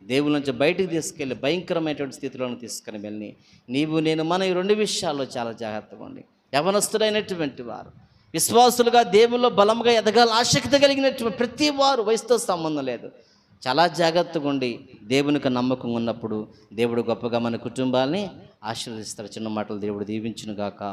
దేవుని నుంచి బయటికి తీసుకెళ్ళి భయంకరమైనటువంటి స్థితిలోకి తీసుకుని వెళ్ళి, నీవు నేను మన ఈ 2 విషయాల్లో చాలా జాగ్రత్తగా ఉండి, యవనస్తుడైనటువంటి వారు విశ్వాసులుగా దేవుల్లో బలంగా ఎదగాల ఆసక్తి కలిగినటువంటి ప్రతి వారు, వయసుతో సంబంధం లేదు, చాలా జాగ్రత్తగా ఉండి దేవునికి నమ్మకం ఉన్నప్పుడు దేవుడు గొప్పగా మన కుటుంబాన్ని ఆశీర్వదిస్తాడు. చిన్న మాటలు దేవుడు దీవించును గాక.